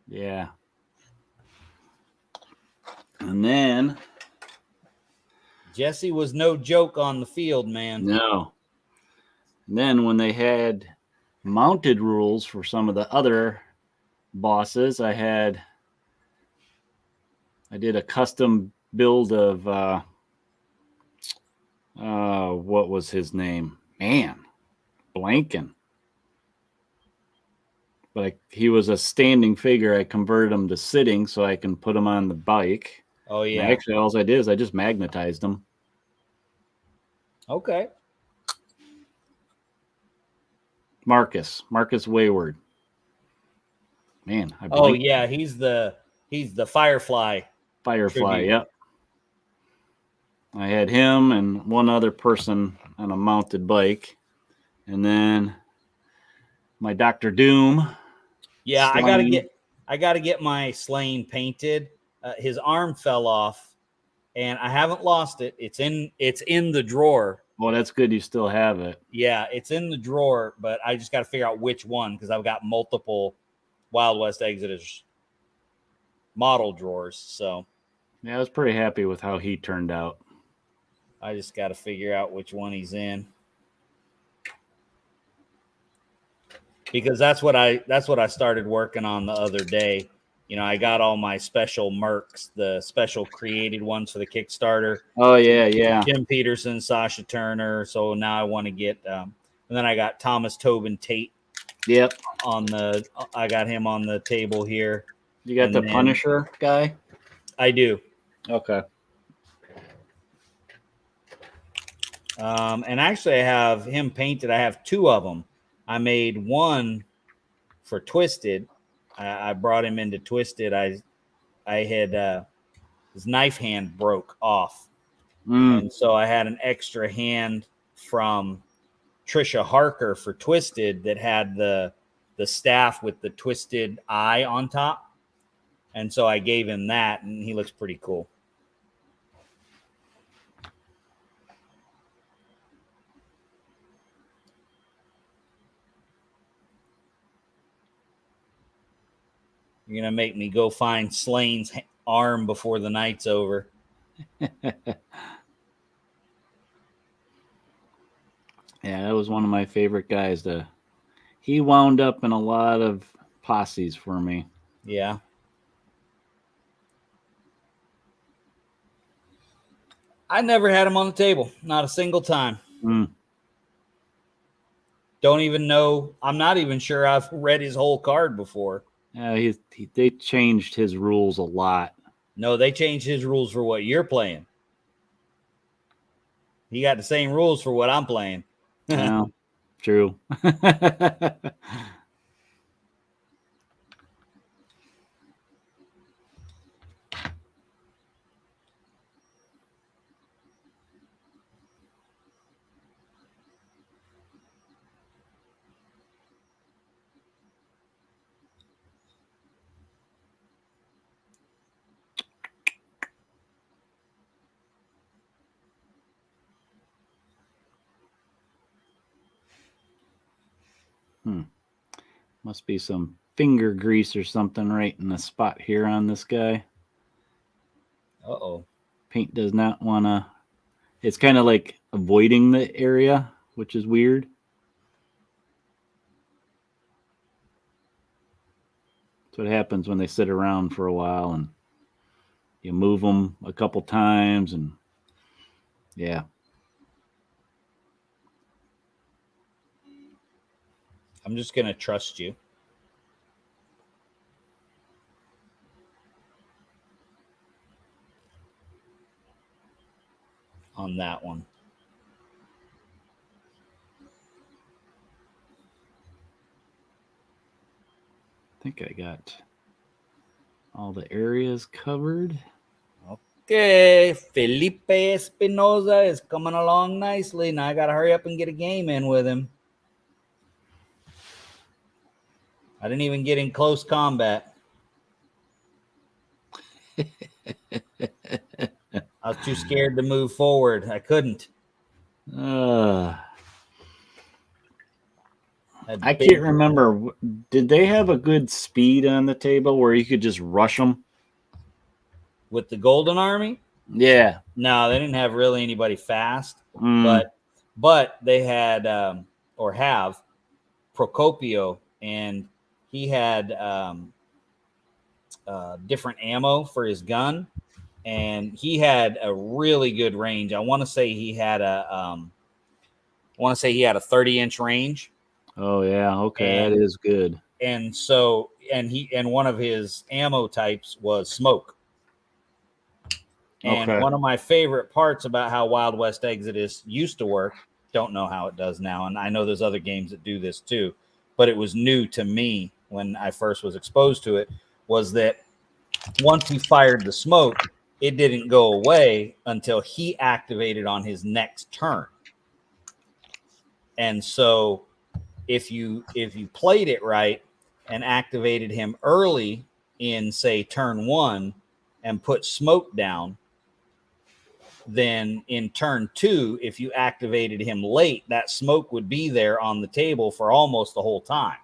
yeah. And then Jesse was no joke on the field, man. No. And then when they had mounted rules for some of the other bosses, I did a custom build of what was his name? Man, blanking. But he was a standing figure. I converted him to sitting so I can put him on the bike. Oh, yeah. And actually, all I did is I just magnetized him. Okay. Marcus Wayward. Man, Oh, yeah, he's the Firefly. Firefly, tribute. yep. I had him and one other person on a mounted bike. And then my Dr. Doom. Yeah, Slain. I gotta get my Slain painted. His arm fell off, and I haven't lost it. It's in the drawer. Well, that's good. You still have it. Yeah, it's in the drawer, but I just got to figure out which one because I've got multiple Wild West Exodus model drawers. So Yeah, I was pretty happy with how he turned out. I just got to figure out which one he's in. Because that's what I started working on the other day. You know, I got all my special mercs, the special created ones for the Kickstarter. Oh yeah. Jim Peterson, Sasha Turner. So now I want to get, and then I got Thomas Tobin Tate. Yep. I got him on the table here. You got And the then- Punisher guy? I do. Okay. And actually, I have him painted. I have two of them. I made one for Twisted. I brought him into Twisted. I had his knife hand broke off, and so I had an extra hand from Trisha Harker for Twisted that had the staff with the twisted eye on top, and so I gave him that, and he looks pretty cool. You're going to make me go find Slane's arm before the night's over. Yeah, that was one of my favorite guys. He wound up in a lot of posses for me. Yeah. I never had him on the table. Not a single time. Don't even know. I'm not even sure I've read his whole card before. Yeah, they changed his rules a lot. No, they changed his rules for what you're playing. He got the same rules for what I'm playing. Yeah, true. Must be some finger grease or something right in the spot here on this guy. Uh-oh. Paint does not want to... It's kind of like avoiding the area, which is weird. That's what happens when they sit around for a while and you move them a couple times and yeah. I'm just going to trust you. On that one. I think I got all the areas covered. Okay, Felipe Espinoza is coming along nicely. Now I got to hurry up and get a game in with him. I didn't even get in close combat. I was too scared to move forward. I couldn't. I can't remember. Did they have a good speed on the table where you could just rush them? With the Golden Army? Yeah. No, they didn't have really anybody fast, Mm. but they had or have Procopio, and he had different ammo for his gun, and he had a really good range. I want to say he had a 30-inch range. Oh yeah. Okay, And that is good. and so and one of his ammo types was smoke. And Okay. one of my favorite parts about how Wild West Exodus used to work, don't know how it does now, and I know there's other games that do this too, but it was new to me when I first was exposed to it, was that once he fired the smoke, it didn't go away until he activated on his next turn. And so if you played it right and activated him early in, say, turn 1 and put smoke down, then in turn 2, if you activated him late, that smoke would be there on the table for almost the whole time,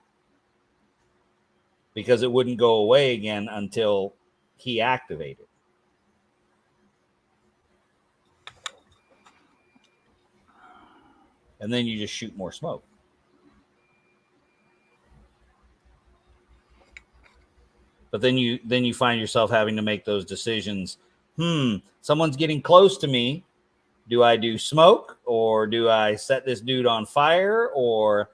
because it wouldn't go away again until he activated. And then you just shoot more smoke. But then you find yourself having to make those decisions. Someone's getting close to me. Do I do smoke, or do I set this dude on fire, or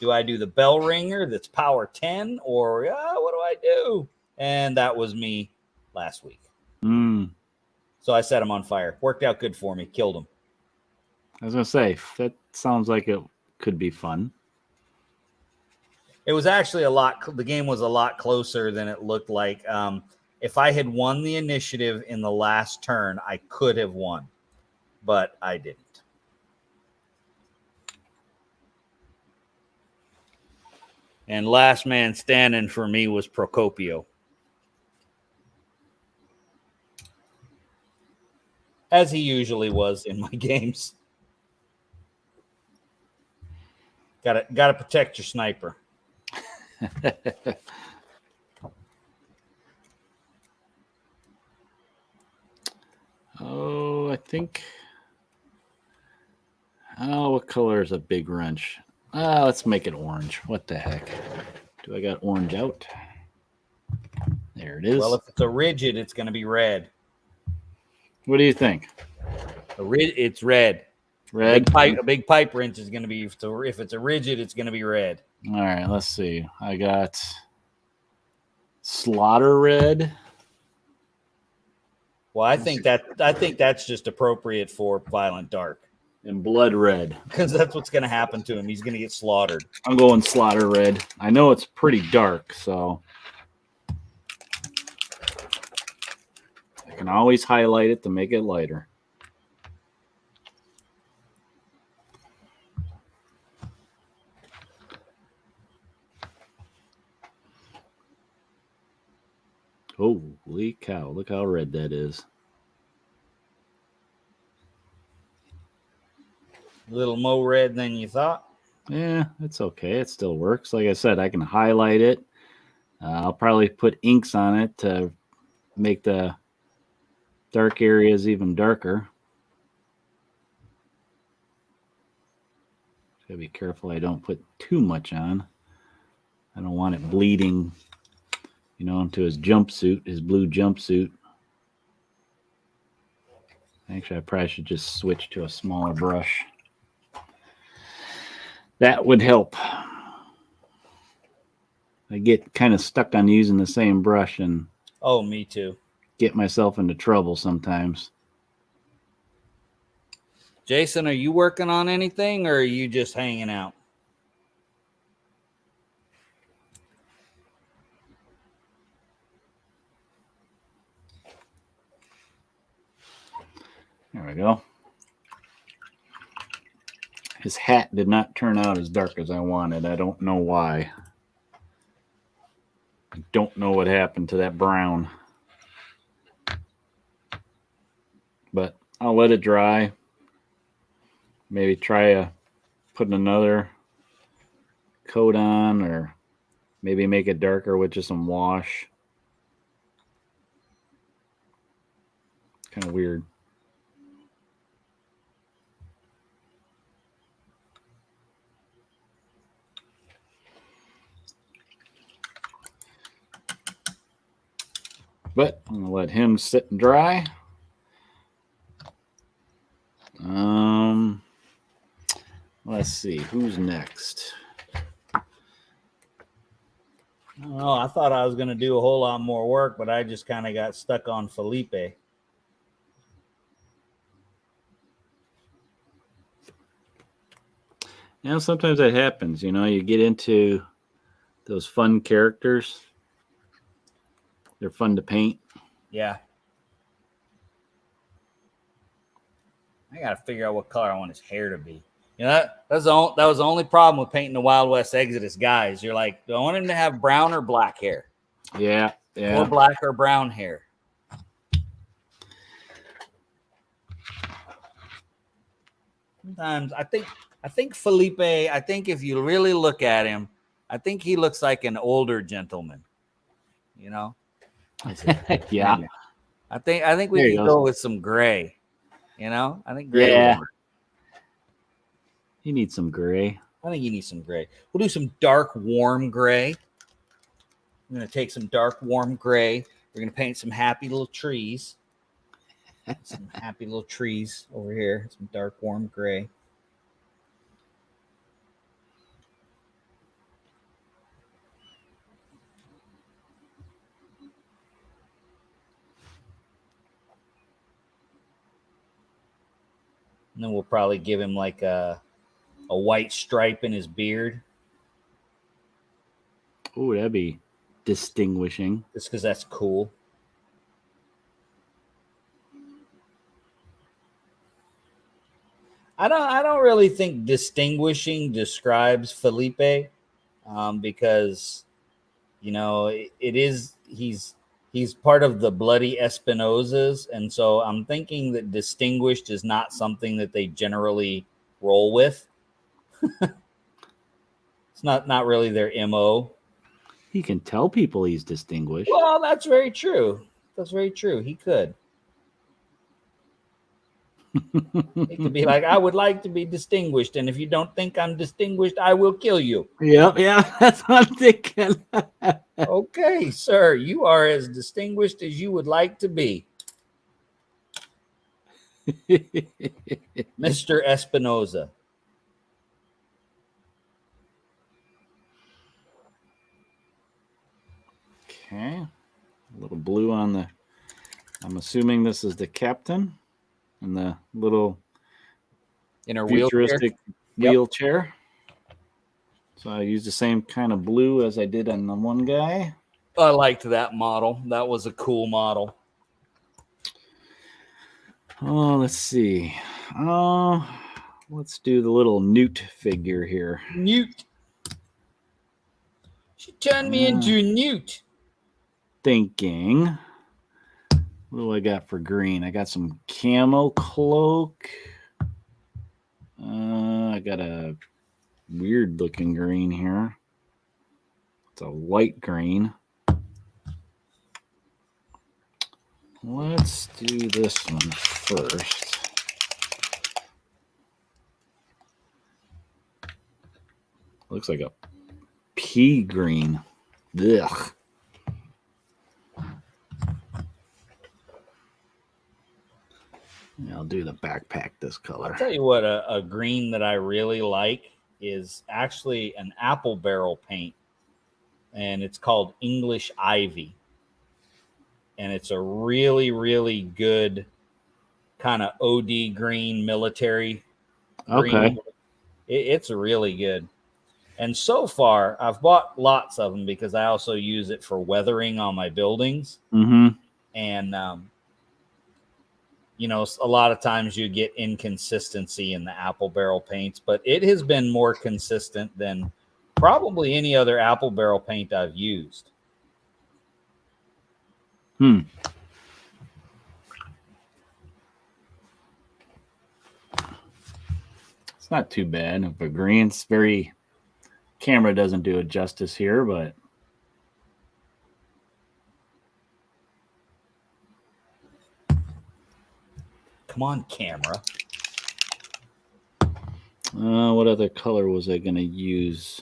do I do the bell ringer that's power 10, or what do I do? And that was me last week. So I set him on fire. Worked out good for me. Killed him. I was gonna say, that sounds like it could be fun. It was actually the game was a lot closer than it looked like. If I had won the initiative in the last turn, I could have won, but I didn't. And last man standing for me was Procopio. As he usually was in my games. Gotta protect your sniper. Oh, I think. Oh, what color is a big wrench? Let's make it orange. What the heck? Do I got orange out? There it is. Well, if it's a rigid, it's going to be red. What do you think? It's red. Red? A big pipe wrench is going to be, if it's a rigid, it's going to be red. All right, let's see. I got slaughter red. Well, I think that's just appropriate for violent dark. And blood red. Because that's what's going to happen to him. He's going to get slaughtered. I'm going slaughter red. I know it's pretty dark, so I can always highlight it to make it lighter. Holy cow, look how red that is. A little more red than you thought. Yeah, it's okay. It still works. Like I said, I can highlight it. I'll probably put inks on it to make the dark areas even darker. Gotta be careful I don't put too much on. I don't want it bleeding, into his jumpsuit, his blue jumpsuit. Actually, I probably should just switch to a smaller brush. That would help. I get kind of stuck on using the same brush and Me too. Get myself into trouble sometimes. Jason, are you working on anything, or are you just hanging out? There we go. His hat did not turn out as dark as I wanted. I don't know why. I don't know what happened to that brown. But I'll let it dry. Maybe try putting another coat on, or maybe make it darker with just some wash. Kind of weird. But I'm gonna let him sit and dry. Let's see who's next. Oh, I thought I was going to do a whole lot more work, but I just kind of got stuck on Felipe. Sometimes that happens. You get into those fun characters. They're fun to paint. Yeah. I got to figure out what color I want his hair to be. That was the only problem with painting the Wild West Exodus guys. You're like, do I want him to have brown or black hair? Yeah. Or black or brown hair. Sometimes I think Felipe, I think if you really look at him, I think he looks like an older gentleman. Yeah. I think we can go with some gray. I think gray. Yeah. You need some gray. I think you need some gray. We'll do some dark, warm gray. I'm going to take some dark, warm gray. We're going to paint some happy little trees. Some happy little trees over here. Some dark, warm gray. And then we'll probably give him like a white stripe in his beard. Oh, that'd be distinguishing. Just because that's cool. I don't really think distinguishing describes Felipe, because he's part of the Bloody Espinosas, and so I'm thinking that distinguished is not something that they generally roll with. It's not really their MO. He can tell people he's distinguished. Well, that's very true. That's very true. He could. He could be like, I would like to be distinguished, and if you don't think I'm distinguished, I will kill you. Yep, yeah, that's what I'm thinking. Okay, sir, you are as distinguished as you would like to be. Mr. Espinoza. Okay, a little blue on the, I'm assuming this is the captain and the little In her futuristic wheelchair. So I used the same kind of blue as I did on the one guy. I liked that model. That was a cool model. Oh, let's see. Let's do the little Newt figure here. Newt. She turned me into a newt. Thinking, what do I got for green? I got some camo cloak. I got a weird looking green here. It's a white green. Let's do this one first. Looks like a pea green. Ugh. I'll do the backpack this color. I'll tell you what, a green that I really like is actually an apple barrel paint, and it's called English Ivy. And it's a really, really good kind of OD green military green. Okay. It's really good. And so far, I've bought lots of them because I also use it for weathering on my buildings. Mm-hmm. And, a lot of times you get inconsistency in the apple barrel paints, but it has been more consistent than probably any other apple barrel paint I've used. It's not too bad. But green, it's very, camera doesn't do it justice here, but Come on, camera. What other color was I going to use?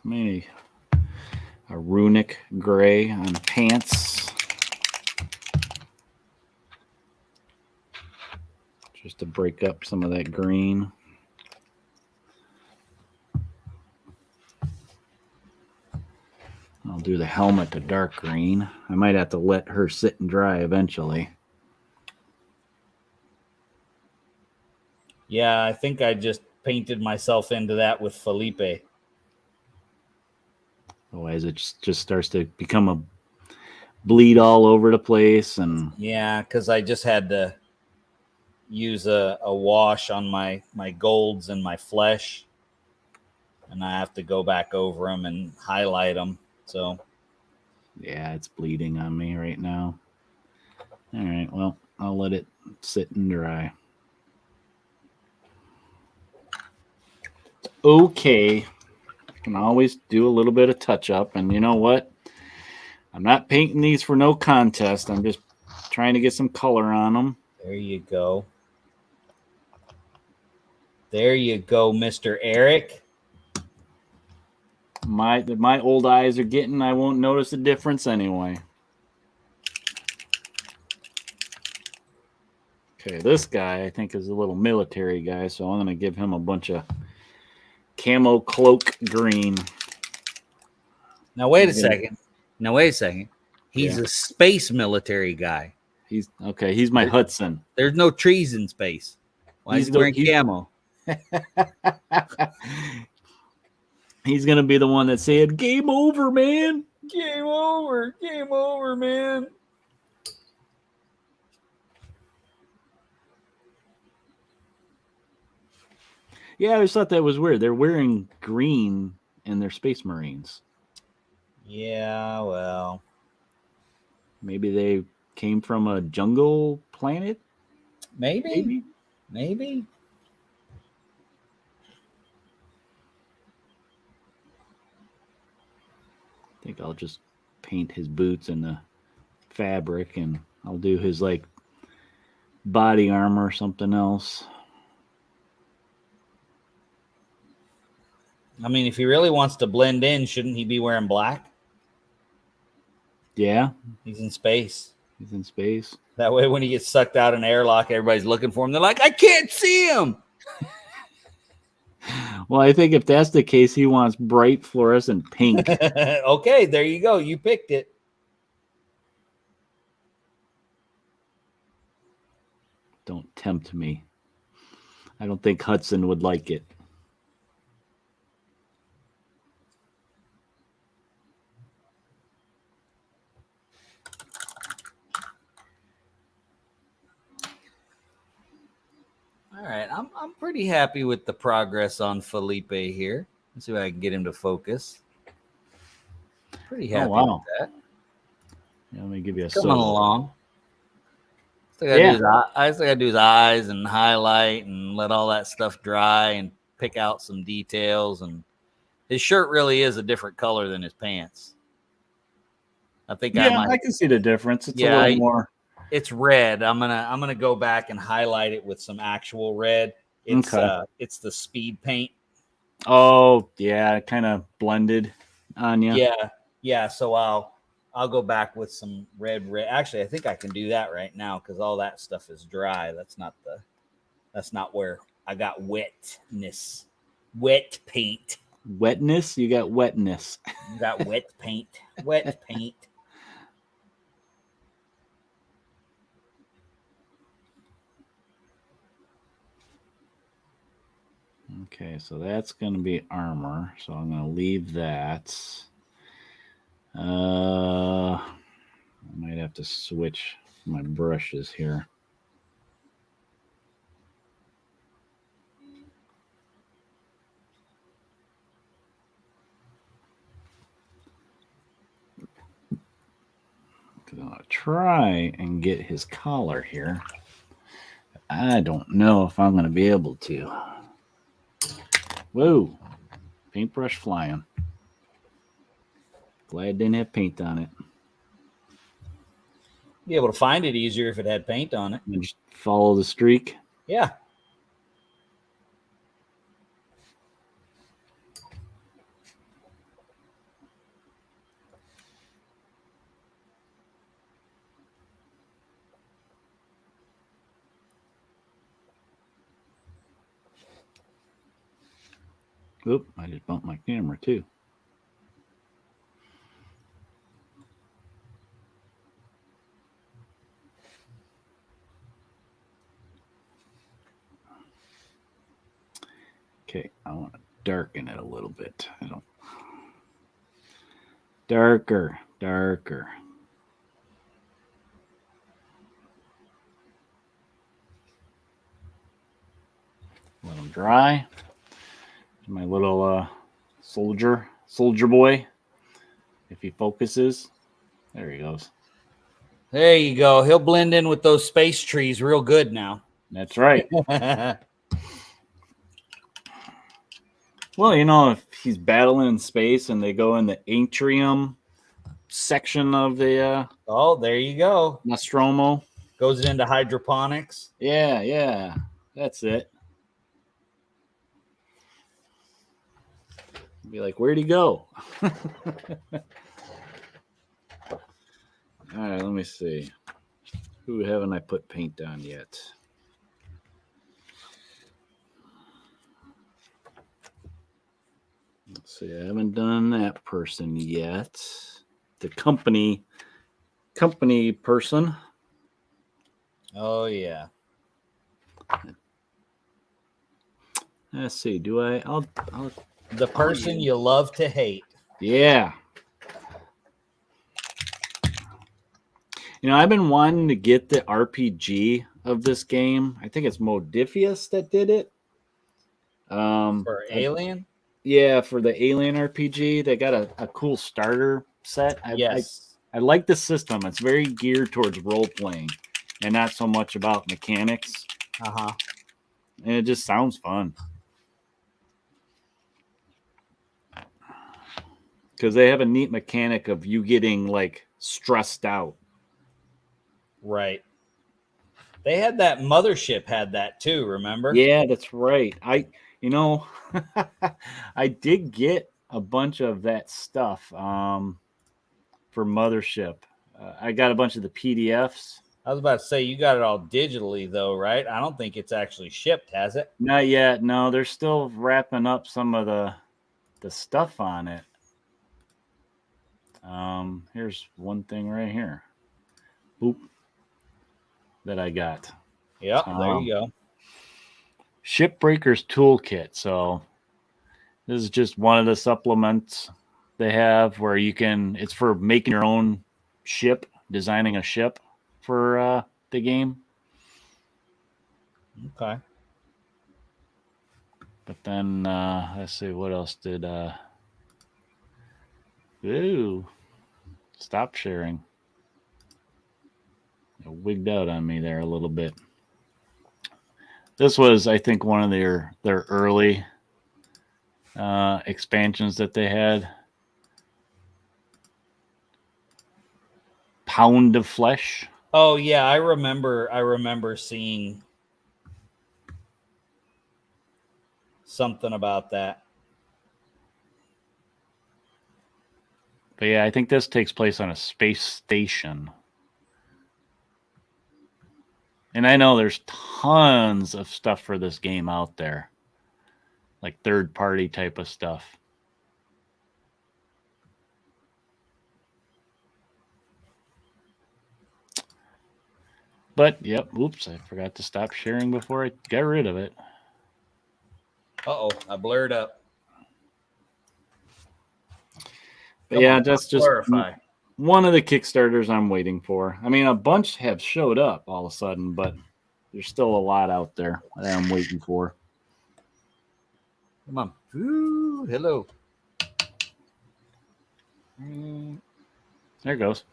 Maybe a runic gray on pants. Just to break up some of that green. I'll do the helmet to dark green. I might have to let her sit and dry eventually. Yeah, I think I just painted myself into that with Felipe. Otherwise, it just starts to become a bleed all over the place. And Yeah, because I just had to use a wash on my golds and my flesh. And I have to go back over them and highlight them. So, yeah, it's bleeding on me right now. All right, well, I'll let it sit and dry. Okay. Can always do a little bit of touch up. And you know what? I'm not painting these for no contest. I'm just trying to get some color on them. there you go. There you go, Mr. Eric. My old eyes are getting, I won't notice a difference anyway. Okay, this guy I think is a little military guy, so I'm going to give him a bunch of camo cloak green. Now, wait a second. He's Yeah. a space military guy. He's okay. He's my Hudson. There's no trees in space. Why is he wearing camo? He's going to be the one that said, "Game over, man. Game over. Game over, man." Yeah, I always thought that was weird. They're wearing green and they're Space Marines. Yeah, well. Maybe they came from a jungle planet? Maybe. I think I'll just paint his boots in the fabric and I'll do his like body armor or something else. I mean, if he really wants to blend in, shouldn't he be wearing black? Yeah, He's in space. he's in space. That way, when he gets sucked out in an airlock, everybody's looking for him. They're like, I can't see him. Well, I think if that's the case, he wants bright fluorescent pink. Okay, there you go. You picked it. Don't tempt me. I don't think Hudson would like it. All right, I'm pretty happy with the progress on Felipe here. Let's see if I can get him to focus. Pretty happy with that. Yeah, let me give you a Coming along. I still gotta do his eyes and highlight and let all that stuff dry and pick out some details. And his shirt really is a different color than his pants. I think I can see the difference. It's a little more. It's red. I'm gonna go back and highlight it with some actual red. It's it's the speed paint. Oh yeah, kind of blended on you. Yeah. So I'll go back with some red. Actually, I think I can do that right now because all that stuff is dry. That's not where I got wetness. Wet paint. Wetness? You got wetness. You got wet paint. Wet paint. Okay, so that's going to be armor. So I'm going to leave that. I might have to switch my brushes here. I'm going to try and get his collar here. I don't know if I'm going to be able to. Whoa, paintbrush flying. Glad it didn't have paint on it. Be able to find it easier if it had paint on it. And just follow the streak. Yeah. Oop, I just bumped my camera too. Okay, I want to darken it a little bit. I don't. Darker. Let them dry. My little soldier boy. If he focuses, there he goes. There you go. He'll blend in with those space trees real good now. That's right. Well, you know, if he's battling in space and they go in the atrium section of the oh, there you go. Nostromo. Goes into hydroponics. Yeah. That's it. Be like, where'd he go? All right, let me see. Who haven't I put paint on yet? Let's see, I haven't done that person yet. The company person. Oh, yeah. Let's see, do I'll The person you love to hate. Yeah. You know, I've been wanting to get the RPG of this game. I think it's Modifius that did it. For Alien? Yeah, for the Alien RPG. They got a cool starter set. Yes. I like the system. It's very geared towards role-playing and not so much about mechanics. Uh-huh. And it just sounds fun. Because they have a neat mechanic of you getting, like, stressed out. Right. They had that Mothership had that too, remember? Yeah, that's right. I did get a bunch of that stuff for Mothership. I got a bunch of the PDFs. I was about to say, you got it all digitally though, right? I don't think it's actually shipped, has it? Not yet. No, they're still wrapping up some of the stuff on it. Here's one thing right here. Boop. That I got. Yep, there you go. Shipbreaker's Toolkit. So this is just one of the supplements they have where you can, it's for making your own ship, designing a ship for the game. Okay. But then, let's see, what else did, ooh, stop sharing. It wigged out on me there a little bit. This was, I think, one of their early expansions that they had. Pound of Flesh. Oh yeah, I remember seeing something about that. But yeah, I think this takes place on a space station. And I know there's tons of stuff for this game out there. Like third-party type of stuff. But, yep, oops, I forgot to stop sharing before I got rid of it. Uh-oh, I blurred up. But yeah, that's just clarify. One of the Kickstarters I'm waiting for. I mean, a bunch have showed up all of a sudden, but there's still a lot out there that I'm waiting for. Come on. Ooh, hello. There it goes.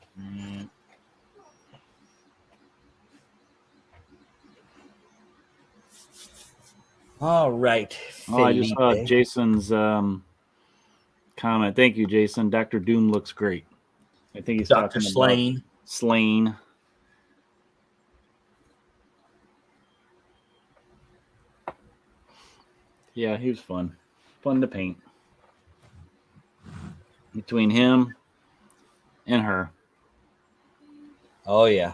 All right. Oh, I just saw Felipe. Jason's comment. Thank you, Jason. Dr. Doom looks great. I think he's Dr. talking Slane. about Slane. Yeah, he was fun. Fun to paint. Between him and her. Oh yeah.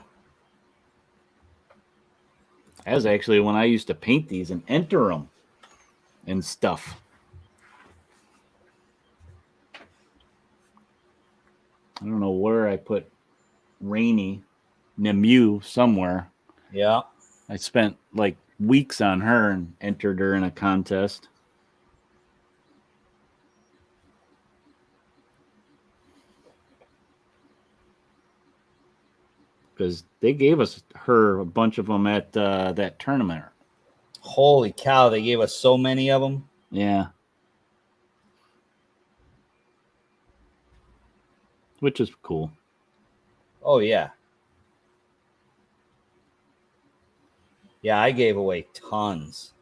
That was actually when I used to paint these and enter them and stuff. I don't know where I put Rainy Nemu somewhere. Yeah. I spent like weeks on her and entered her in a contest. Because they gave us her a bunch of them at that tournament. Holy cow, they gave us so many of them. Yeah. Which is cool. Oh yeah. Yeah, I gave away tons.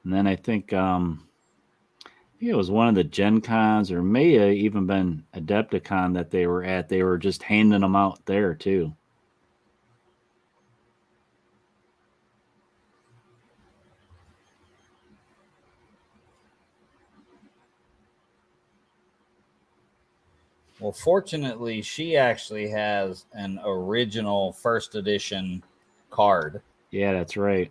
And then I think it was one of the Gen Cons, or may have even been Adepticon that they were at. They were just handing them out there too. Well, fortunately, she actually has an original first edition card. Yeah, that's right.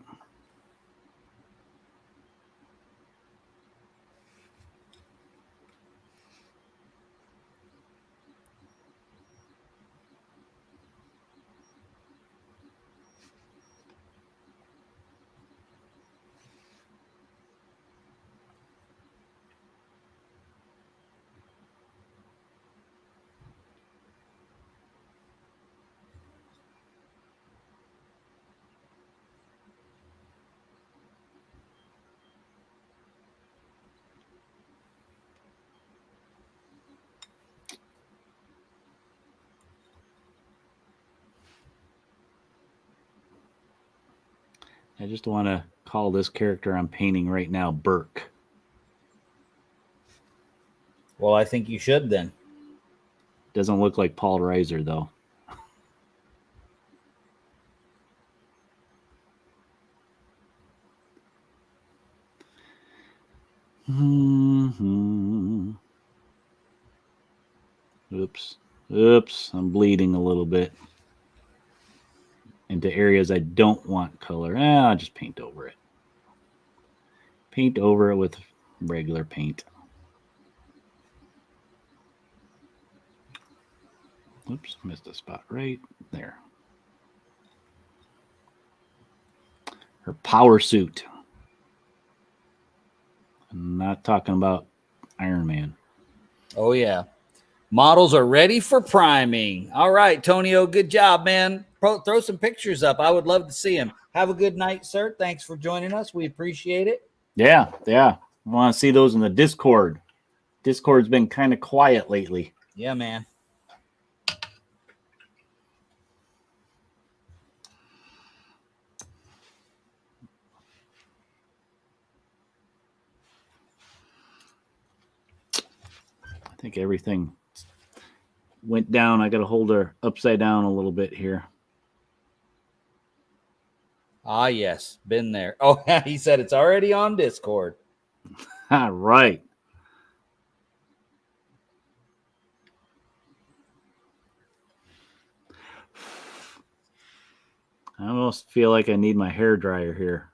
I just want to call this character I'm painting right now Burke. Well, I think you should then. Doesn't look like Paul Reiser though. Oops. Oops. I'm bleeding a little bit into areas I don't want color. I'll just paint over it. Paint over it with regular paint. Oops, missed a spot right there. Her power suit. I'm not talking about Iron Man. Oh, yeah. Models are ready for priming. All right, Tonio, good job, man. Throw some pictures up. I would love to see them. Have a good night, sir. Thanks for joining us. We appreciate it. Yeah. I want to see those in the Discord. Discord's been kind of quiet lately. Yeah, man. I think everything went down. I got to hold her upside down a little bit here. Ah, yes. Been there. Oh, he said it's already on Discord. All right. I almost feel like I need my hair dryer here.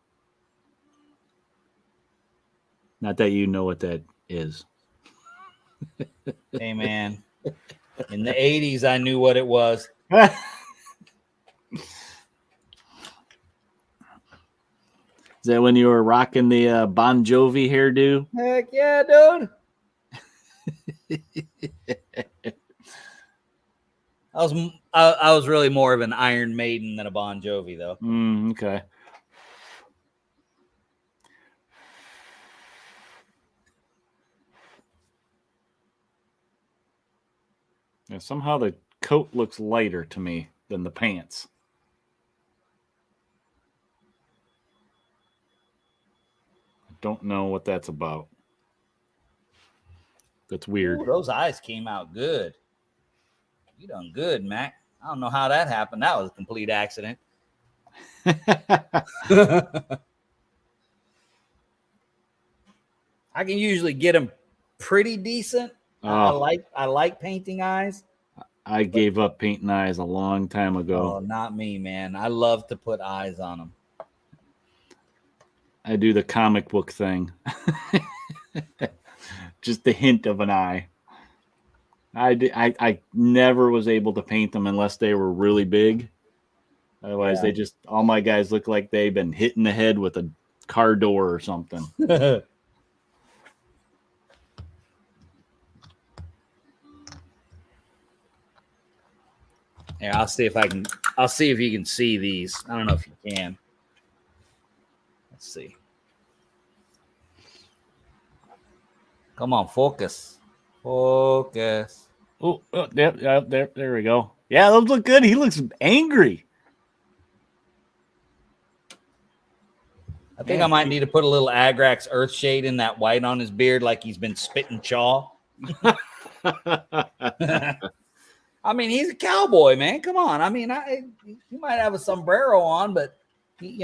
Not that you know what that is. Hey, man. In the 80s, I knew what it was. Is that when you were rocking the Bon Jovi hairdo? Heck yeah, dude. I was really more of an Iron Maiden than a Bon Jovi, though. Okay. Yeah, somehow the coat looks lighter to me than the pants. I don't know what that's about. That's weird. Ooh, those eyes came out good. You done good, Mac. I don't know how that happened. That was a complete accident. I can usually get them pretty decent. I like painting eyes. I gave up painting eyes a long time ago. Oh, not me, man. I love to put eyes on them. I do the comic book thing. Just the hint of an eye. I never was able to paint them unless they were really big. Otherwise, they just, all my guys look like they've been hit in the head with a car door or something. Yeah, I'll see if you can see these. I don't know if you can. Let's see. Come on, focus. Focus. Oh, there we go. Yeah, those look good. He looks angry. I think I might need to put a little Agrax Earthshade in that white on his beard like he's been spitting chaw. I mean, he's a cowboy, man. Come on. I mean, he might have a sombrero on, but he's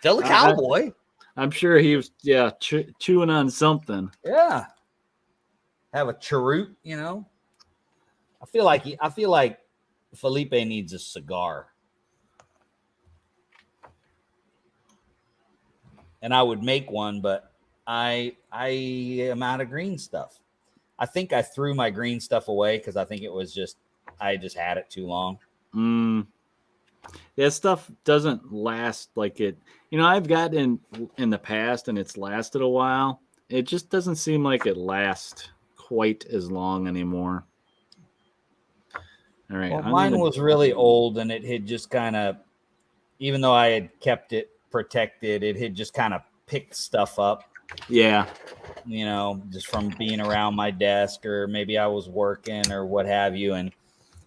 still a cowboy. I'm sure he was, chewing on something. Yeah. Have a cheroot, I feel like Felipe needs a cigar. And I would make one, but I am out of green stuff. I think I threw my green stuff away because I think I just had it too long. That stuff doesn't last like it. I've got in the past and it's lasted a while. It just doesn't seem like it lasts quite as long anymore. All right. Well, mine was really old and it had just kind of, even though I had kept it protected, it had just kind of picked stuff up. Yeah. Just from being around my desk, or maybe I was working or what have you. And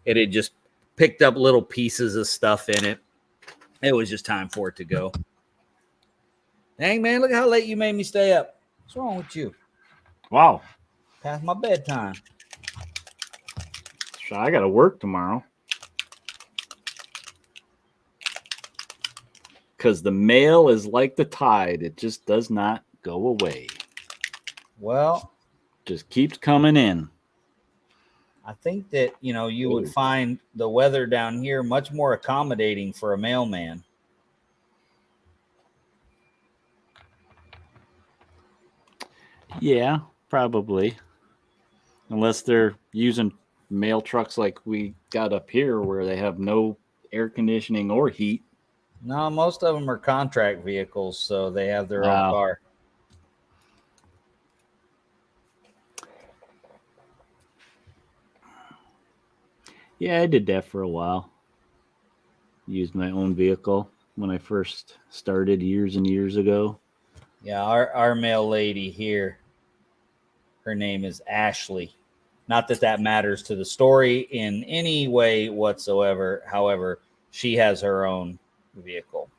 it had just picked up little pieces of stuff in it. It was just time for it to go. Dang, man, look how late you made me stay up. What's wrong with you? Wow. Past my bedtime. So I got to work tomorrow. Because the mail is like the tide. It just does not go away. Well, just keeps coming in. I think that, you would find the weather down here much more accommodating for a mailman. Yeah, probably. Unless they're using mail trucks like we got up here where they have no air conditioning or heat. No, most of them are contract vehicles, so they have their own car. Yeah, I did that for a while. Used my own vehicle when I first started years and years ago. Yeah, our mail lady here, her name is Ashley. Not that matters to the story in any way whatsoever. However, she has her own vehicle.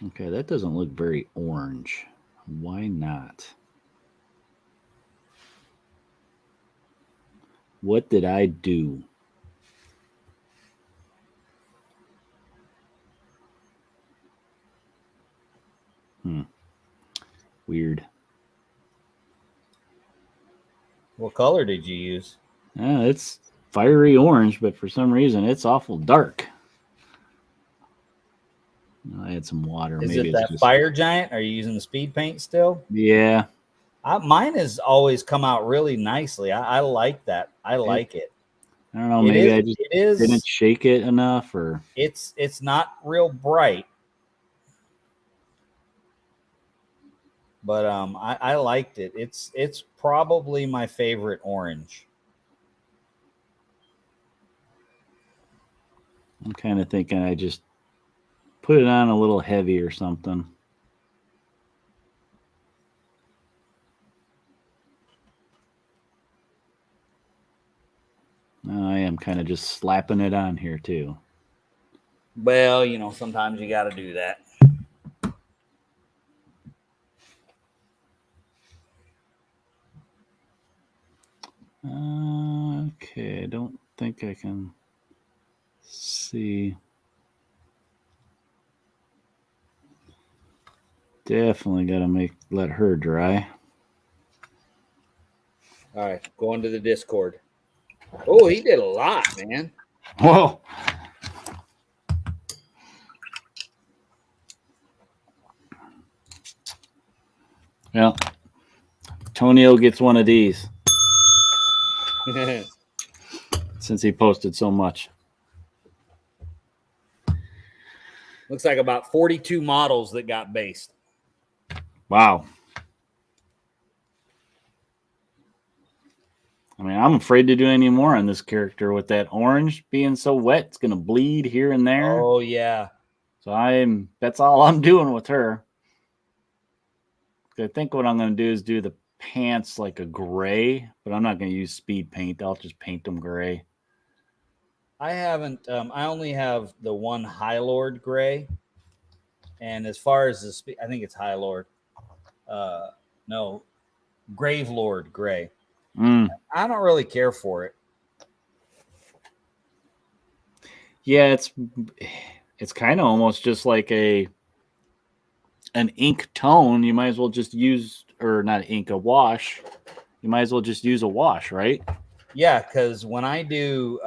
Okay, that doesn't look very orange. Why not? What did I do? Weird. What color did you use? It's fiery orange, but for some reason it's awful dark. I had some water. Is Maybe it that Fire Giant? Are you using the speed paint still? Yeah. Mine has always come out really nicely. I like that. I like it. I don't know. Maybe I just didn't shake it enough, or it's not real bright. But I liked it. It's probably my favorite orange. I'm kind of thinking I just put it on a little heavy or something. I am kind of just slapping it on here too. Well, sometimes you got to do that. Okay, I don't think I can see. Definitely got to let her dry. All right, going to the Discord. Oh, he did a lot, man. Whoa. Well, Tonio gets one of these since he posted so much. Looks like about 42 models that got based. Wow. I mean, I'm afraid to do any more on this character with that orange being so wet. It's going to bleed here and there. Oh, yeah. So that's all I'm doing with her. I think what I'm going to do is do the pants like a gray, but I'm not going to use speed paint. I'll just paint them gray. I haven't, I only have the one High Lord gray. And as far as I think it's High Lord. No, Grave Lord gray. I don't really care for it. Yeah, it's kind of almost just like an ink tone. You might as well just use, or not ink, a wash. You might as well just use a wash, right? Yeah, because when I do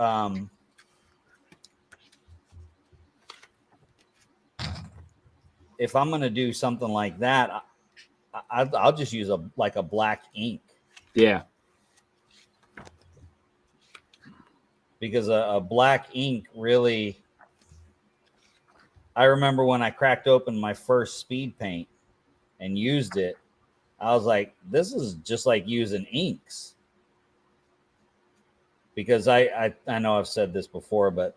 if I'm going to do something like that, I'll just use a black ink. Yeah. Because a black ink really, I remember when I cracked open my first speed paint and used it, I was like, this is just like using inks. Because I know I've said this before, but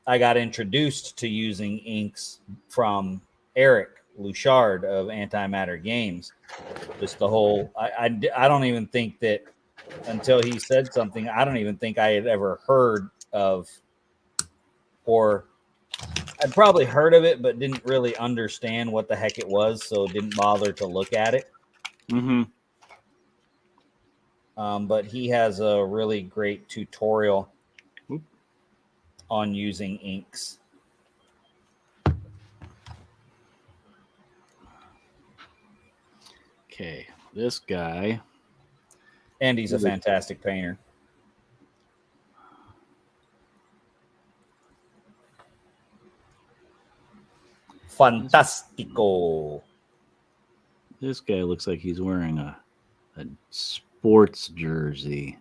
I got introduced to using inks from Eric Luchard of Antimatter Games. Just the whole, I don't even think that until he said something, I don't even think I had ever heard of, or I'd probably heard of it, but didn't really understand what the heck it was, so didn't bother to look at it. But he has a really great tutorial on using inks. Okay, this guy. And he's a fantastic painter. Fantastico. This guy looks like he's wearing a sports jersey.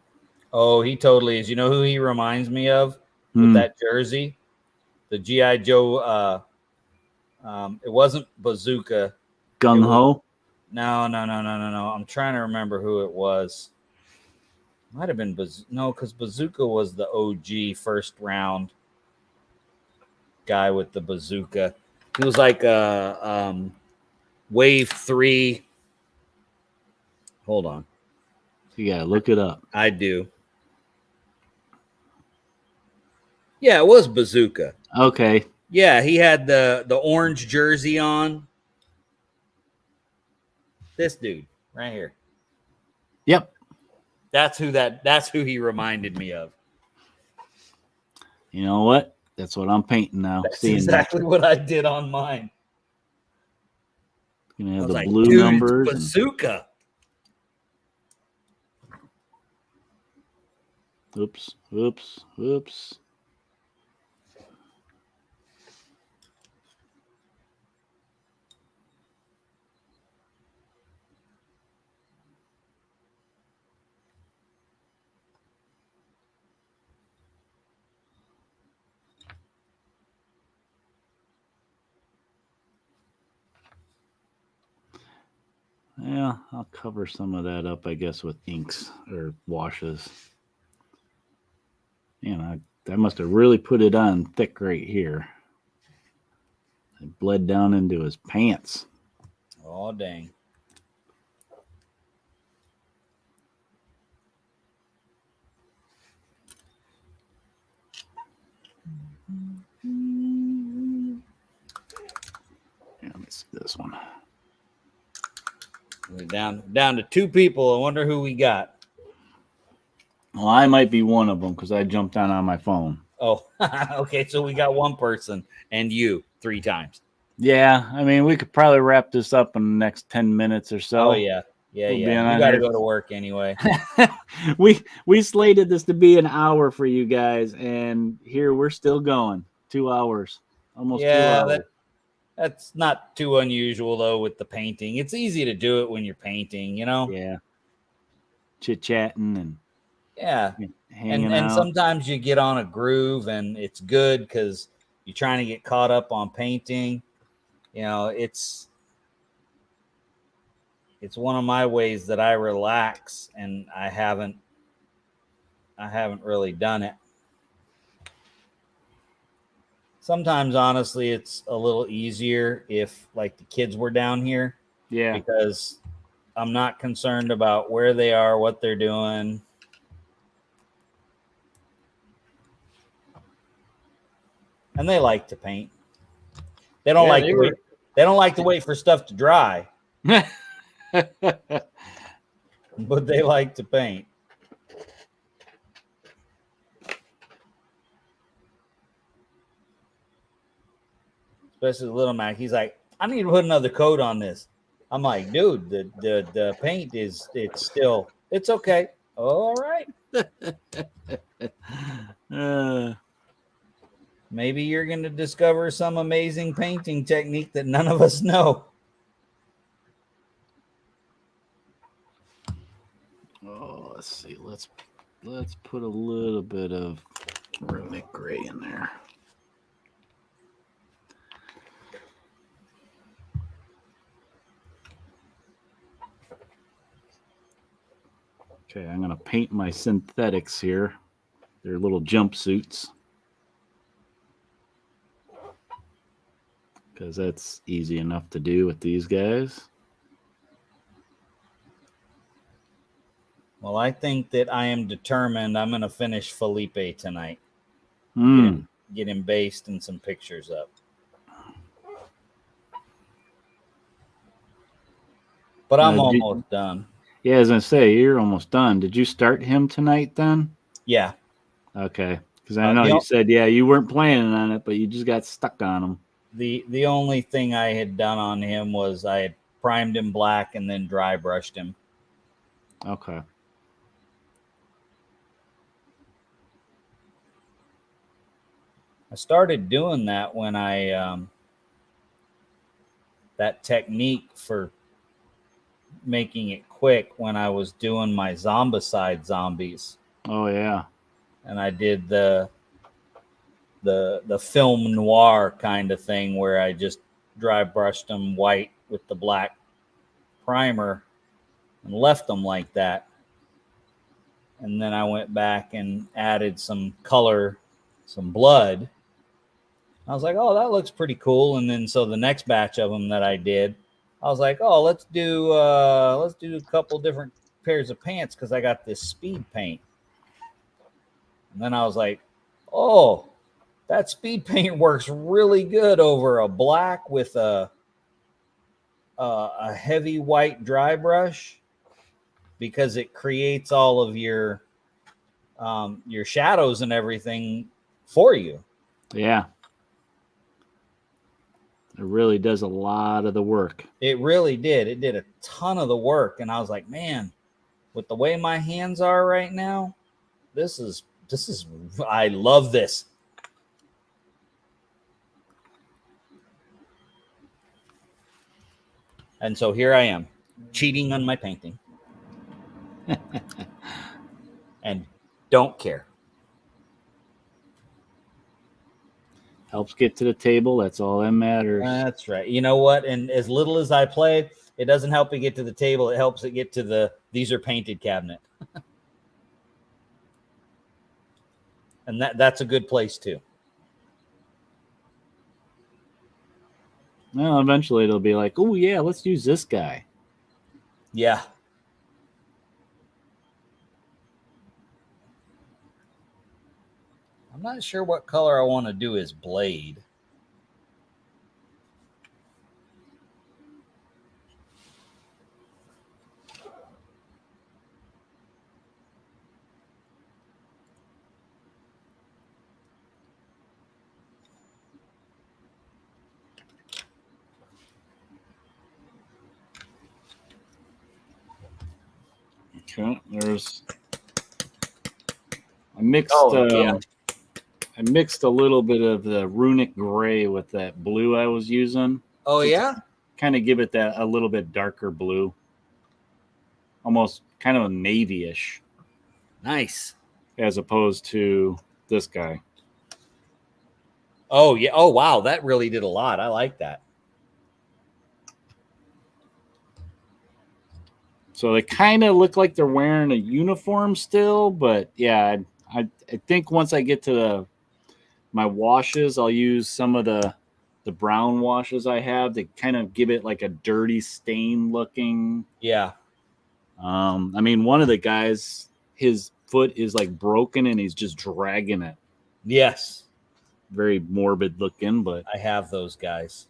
Oh, he totally is. You know who he reminds me of with that jersey? The G.I. Joe. It wasn't Bazooka. Gung Ho? No. I'm trying to remember who it was. Might have been because Bazooka was the OG first round guy with the bazooka. He was like Wave 3. Hold on. You gotta look it up. I do. Yeah, it was Bazooka. Okay. Yeah, he had the orange jersey on. This dude right here. Yep. That's who he reminded me of. You know what? That's what I'm painting now. That's exactly what I did on mine. Gonna have the blue numbers. Bazooka. Oops. Yeah, I'll cover some of that up, I guess, with inks or washes. I must have really put it on thick right here. It bled down into his pants. Oh, dang. Yeah, let me see this one. We're down to 2 people. I wonder who we got. Well, I might be one of them because I jumped on my phone. Oh, okay. So we got one person and you 3 times. Yeah, I mean, we could probably wrap this up in the next 10 minutes or so. Oh yeah, yeah, We'll be yeah. on You got to there. go to work anyway. we slated this to be an hour for you guys, and here we're still going. 2 hours, almost 2 Yeah, hours. that's not too unusual though with the painting. It's easy to do it when you're painting, you know. Yeah, chit chatting and Yeah, hanging and out. sometimes you get on a groove and it's good because you're trying to get caught up on painting. You know, it's one of my ways that I relax, and I haven't really done it. Sometimes, honestly, it's a little easier if like the kids were down here. Yeah, Because I'm not concerned about where they are, what they're doing. And they like to paint. They don't like to wait. They don't like to wait for stuff to dry, but they like to paint. Especially Little Mac. He's like, I need to put another coat on this. I'm like, dude, the paint it's okay. All right. Maybe you're going to discover some amazing painting technique that none of us know. Oh, let's see. Let's put a little bit of rhythmic gray in there. Okay, I'm gonna paint my synthetics here. They're little jumpsuits. Because that's easy enough to do with these guys. Well, I think that I am determined I'm going to finish Felipe tonight. Get him based and some pictures up. But I'm almost done. Yeah, as I say, you're almost done. Did you start him tonight then? Yeah. Okay. Because I know you said, yeah, you weren't planning on it, but you just got stuck on him. The only thing I had done on him was I had primed him black and then dry brushed him. Okay. I started doing that when I that technique for making it quick when I was doing my zombicide zombies. Oh yeah. And I did the film noir kind of thing where I just dry brushed them white with the black primer and left them like that. And then I went back and added some color, some blood. I was like, oh, that looks pretty cool. And then so the next batch of them that I did, I was like, oh, let's do a couple different pairs of pants because I got this speed paint. And then I was like, oh, that speed paint works really good over a black with a heavy white dry brush because it creates all of your shadows and everything for you. Yeah. It really does a lot of the work. It really did. It did a ton of the work. And I was like, man, with the way my hands are right now, this is I love this. And so here I am, cheating on my painting. And don't care. Helps get to the table. That's all that matters. That's right. You know what? And as little as I play, it doesn't help it get to the table. It helps it get to the these are painted cabinet. And that's a good place too. Well, eventually it'll be like, oh yeah, let's use this guy. Yeah. I'm not sure what color I want to do his blade. Okay, there's. I mixed. yeah. I mixed a little bit of the runic gray with that blue I was using. Oh, yeah? Kind of give it that a little bit darker blue, almost kind of a navy-ish, Nice. as opposed to this guy. Oh, yeah. Oh, wow. That really did a lot. I like that. So they kind of look like they're wearing a uniform still, but yeah, I think once I get to my washes, I'll use some of the brown washes I have to kind of give it like a dirty stain looking. Yeah. I mean, one of the guys, his foot is like broken and he's just dragging it. Yes. Very morbid looking, but I have those guys.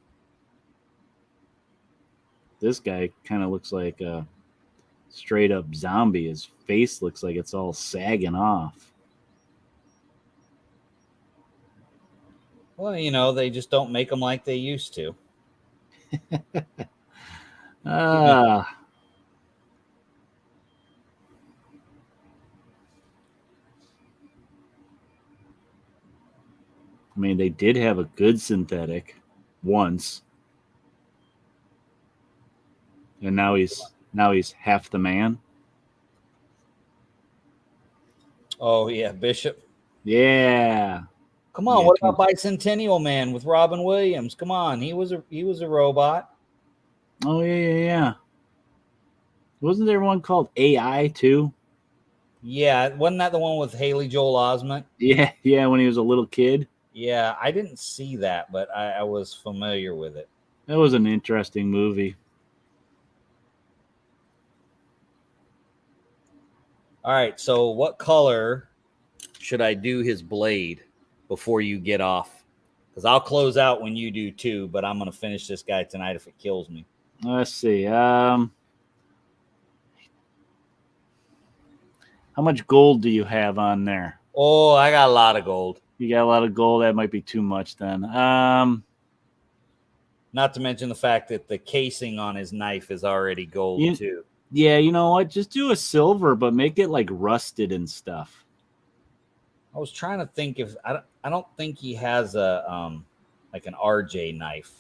this guy kind of looks like a straight up zombie. His face looks like it's all sagging off. Well, you know, they just don't make them like they used to. I mean, they did have a good synthetic once, and now he's half the man. Oh, yeah. Bishop. Yeah. Come on. Yeah, What about Bicentennial Man with Robin Williams? Come on. He was a robot. Oh yeah. Wasn't there one called AI too? Yeah. Wasn't that the one with Haley Joel Osment? Yeah, when he was a little kid. Yeah. I didn't see that, but I was familiar with it. That was an interesting movie. All right. So what color should I do his blade before you get off? Because I'll close out when you do too, but I'm going to finish this guy tonight if it kills me. Let's see. How much gold do you have on there? Oh, I got a lot of gold. You got a lot of gold. That might be too much then. Not to mention the fact that the casing on his knife is already gold too. Yeah, you know what? Just do a silver, but make it like rusted and stuff. I was trying to think if I don't think he has a like an RJ knife,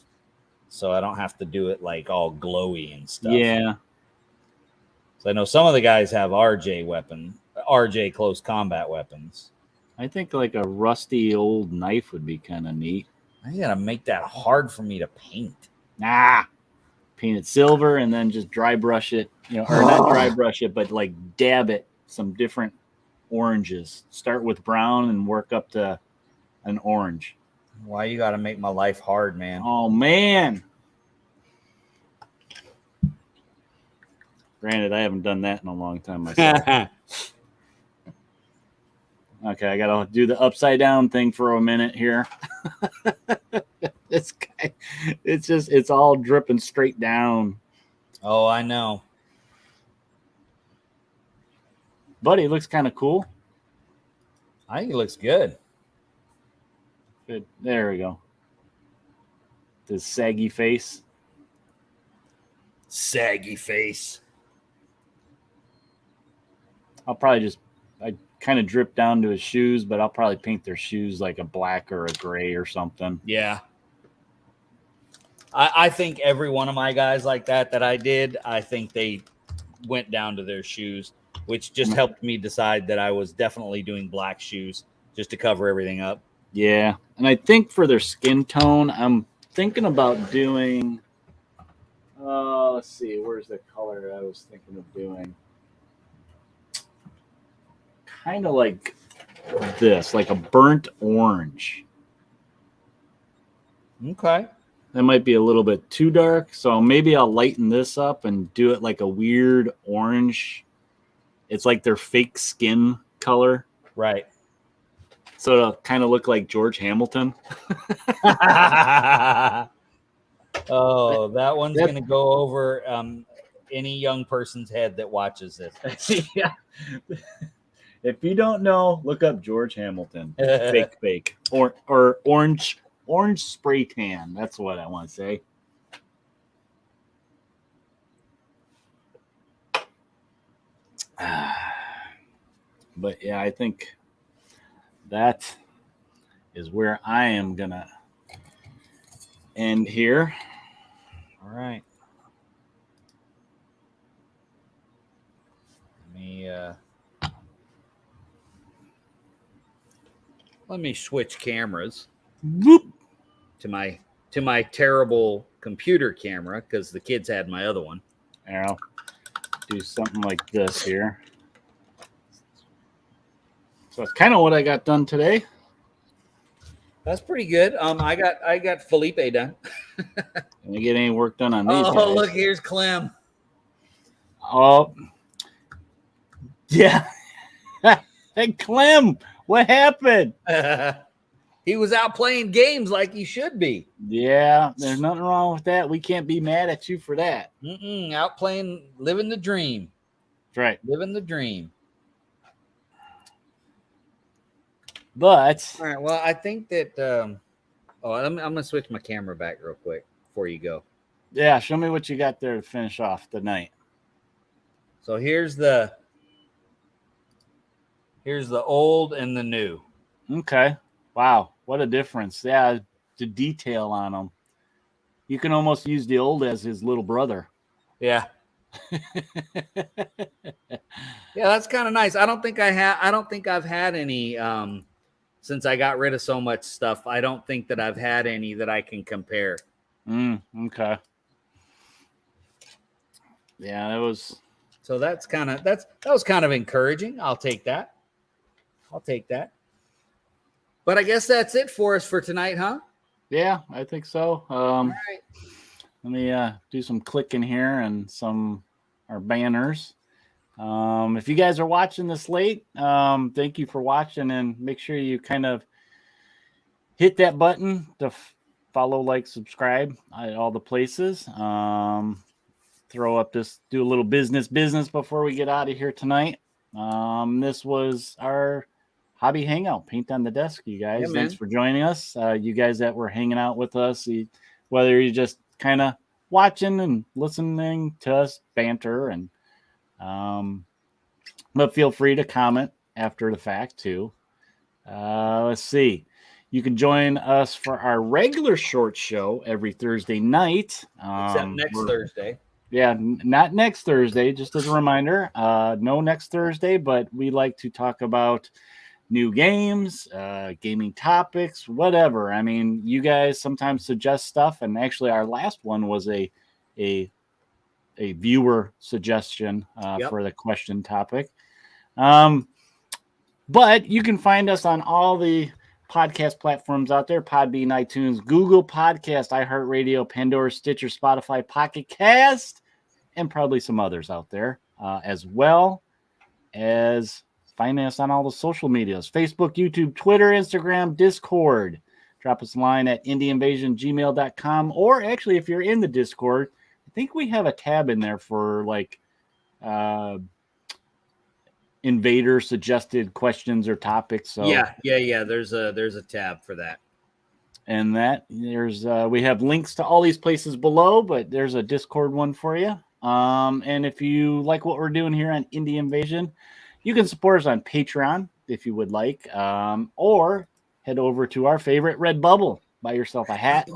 so I don't have to do it like all glowy and stuff. Yeah. So I know some of the guys have RJ close combat weapons. I think like a rusty old knife would be kind of neat. I gotta make that hard for me to paint. Paint it silver and then just dry brush it, or not dry brush it, but like dab it some different oranges. Start with brown and work up to an orange. Why you gotta make my life hard, man? Oh man. Granted, I haven't done that in a long time myself. Okay, I gotta do the upside down thing for a minute here. This guy, it's all dripping straight down. Oh, I know. But he looks kind of cool. I think he looks good. Good. There we go. This saggy face. Saggy face. I'll probably I kind of drip down to his shoes, but I'll probably paint their shoes like a black or a gray or something. Yeah. I think every one of my guys like that I did, I think they went down to their shoes, which just helped me decide that I was definitely doing black shoes just to cover everything up. Yeah. And I think for their skin tone, I'm thinking about doing, let's see, where's the color I was thinking of doing? Kind of like this, like a burnt orange. Okay. That might be a little bit too dark, so maybe I'll lighten this up and do it like a weird orange. It's like their fake skin color. Right. So it'll kind of look like George Hamilton. Oh, that one's going to go over any young person's head that watches this. Yeah. If you don't know, look up George Hamilton. Fake. Or orange spray tan. That's what I want to say. But yeah, I think that is where I am gonna end here. All right. Let me switch cameras Whoop. to my terrible computer camera because the kids had my other one. There, I'll do something like this here. So that's kind of what I got done today. That's pretty good. I got Felipe done. Didn't get any work done on these guys. Oh, look, here's Clem. Oh, yeah. Hey, Clem, what happened? He was out playing games like he should be. Yeah, there's nothing wrong with that. We can't be mad at you for that. Out playing, living the dream. That's right. Living the dream. But all right, well, I think that I'm gonna switch my camera back real quick before you go. yeah, show me what you got there to finish off the night. So here's the old and the new. Okay. Wow, what a difference. Yeah, the detail on them. You can almost use the old as his little brother. Yeah. Yeah, that's kind of nice. I don't think I've had any since I got rid of so much stuff. I don't think that I've had any that I can compare. Okay. Yeah, that was So that was kind of encouraging. I'll take that. But I guess that's it for us for tonight, huh? yeah, I think so. All right. Let me do some clicking here and our banners. If you guys are watching this late, thank you for watching, and make sure you kind of hit that button to follow, like, subscribe at all the places. Throw up this, do a little business before we get out of here tonight. This was our hobby hangout, paint on the desk, you guys. Yeah, thanks for joining us. You guys that were hanging out with us, whether you're just kind of watching and listening to us banter, and but feel free to comment after the fact too. Let's see. You can join us for our regular short show every Thursday night. Except next Thursday. Yeah, not next Thursday, just as a reminder. No next Thursday, but we like to talk about new games, gaming topics, whatever. I mean, you guys sometimes suggest stuff, and actually our last one was a viewer suggestion for the question topic. But you can find us on all the podcast platforms out there: Podbean, iTunes, Google Podcast, iHeartRadio, Pandora, Stitcher, Spotify, Pocket Cast, and probably some others out there, as well as finding us on all the social medias: Facebook, YouTube, Twitter, Instagram, Discord. Drop us a line at indieinvasion@gmail.com, or actually, if you're in the Discord, I think we have a tab in there for like invader suggested questions or topics. So yeah. There's a tab for that. And we have links to all these places below, but there's a Discord one for you. And if you like what we're doing here on Indie Invasion, you can support us on Patreon if you would like, or head over to our favorite Redbubble. Buy yourself a hat,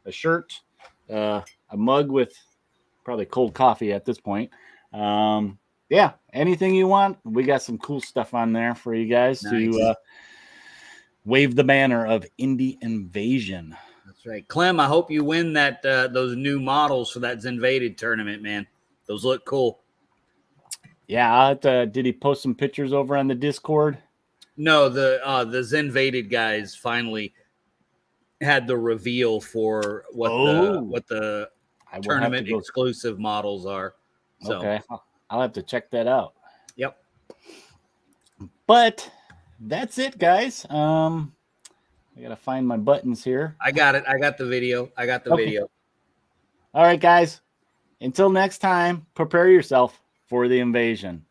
a shirt, a mug with probably cold coffee at this point. Yeah, anything you want. We got some cool stuff on there for you guys to wave the banner of Indie Invasion. That's right. Clem, I hope you win that those new models for that Zinvaded tournament, man. Those look cool. Yeah, did he post some pictures over on the Discord? No, the Zinvaded guys finally had the reveal for what the tournament exclusive models are. So. Okay, I'll have to check that out. Yep. But that's it, guys. I gotta find my buttons here. I got it. I got the video. Video. All right, guys. Until next time, prepare yourself for the invasion.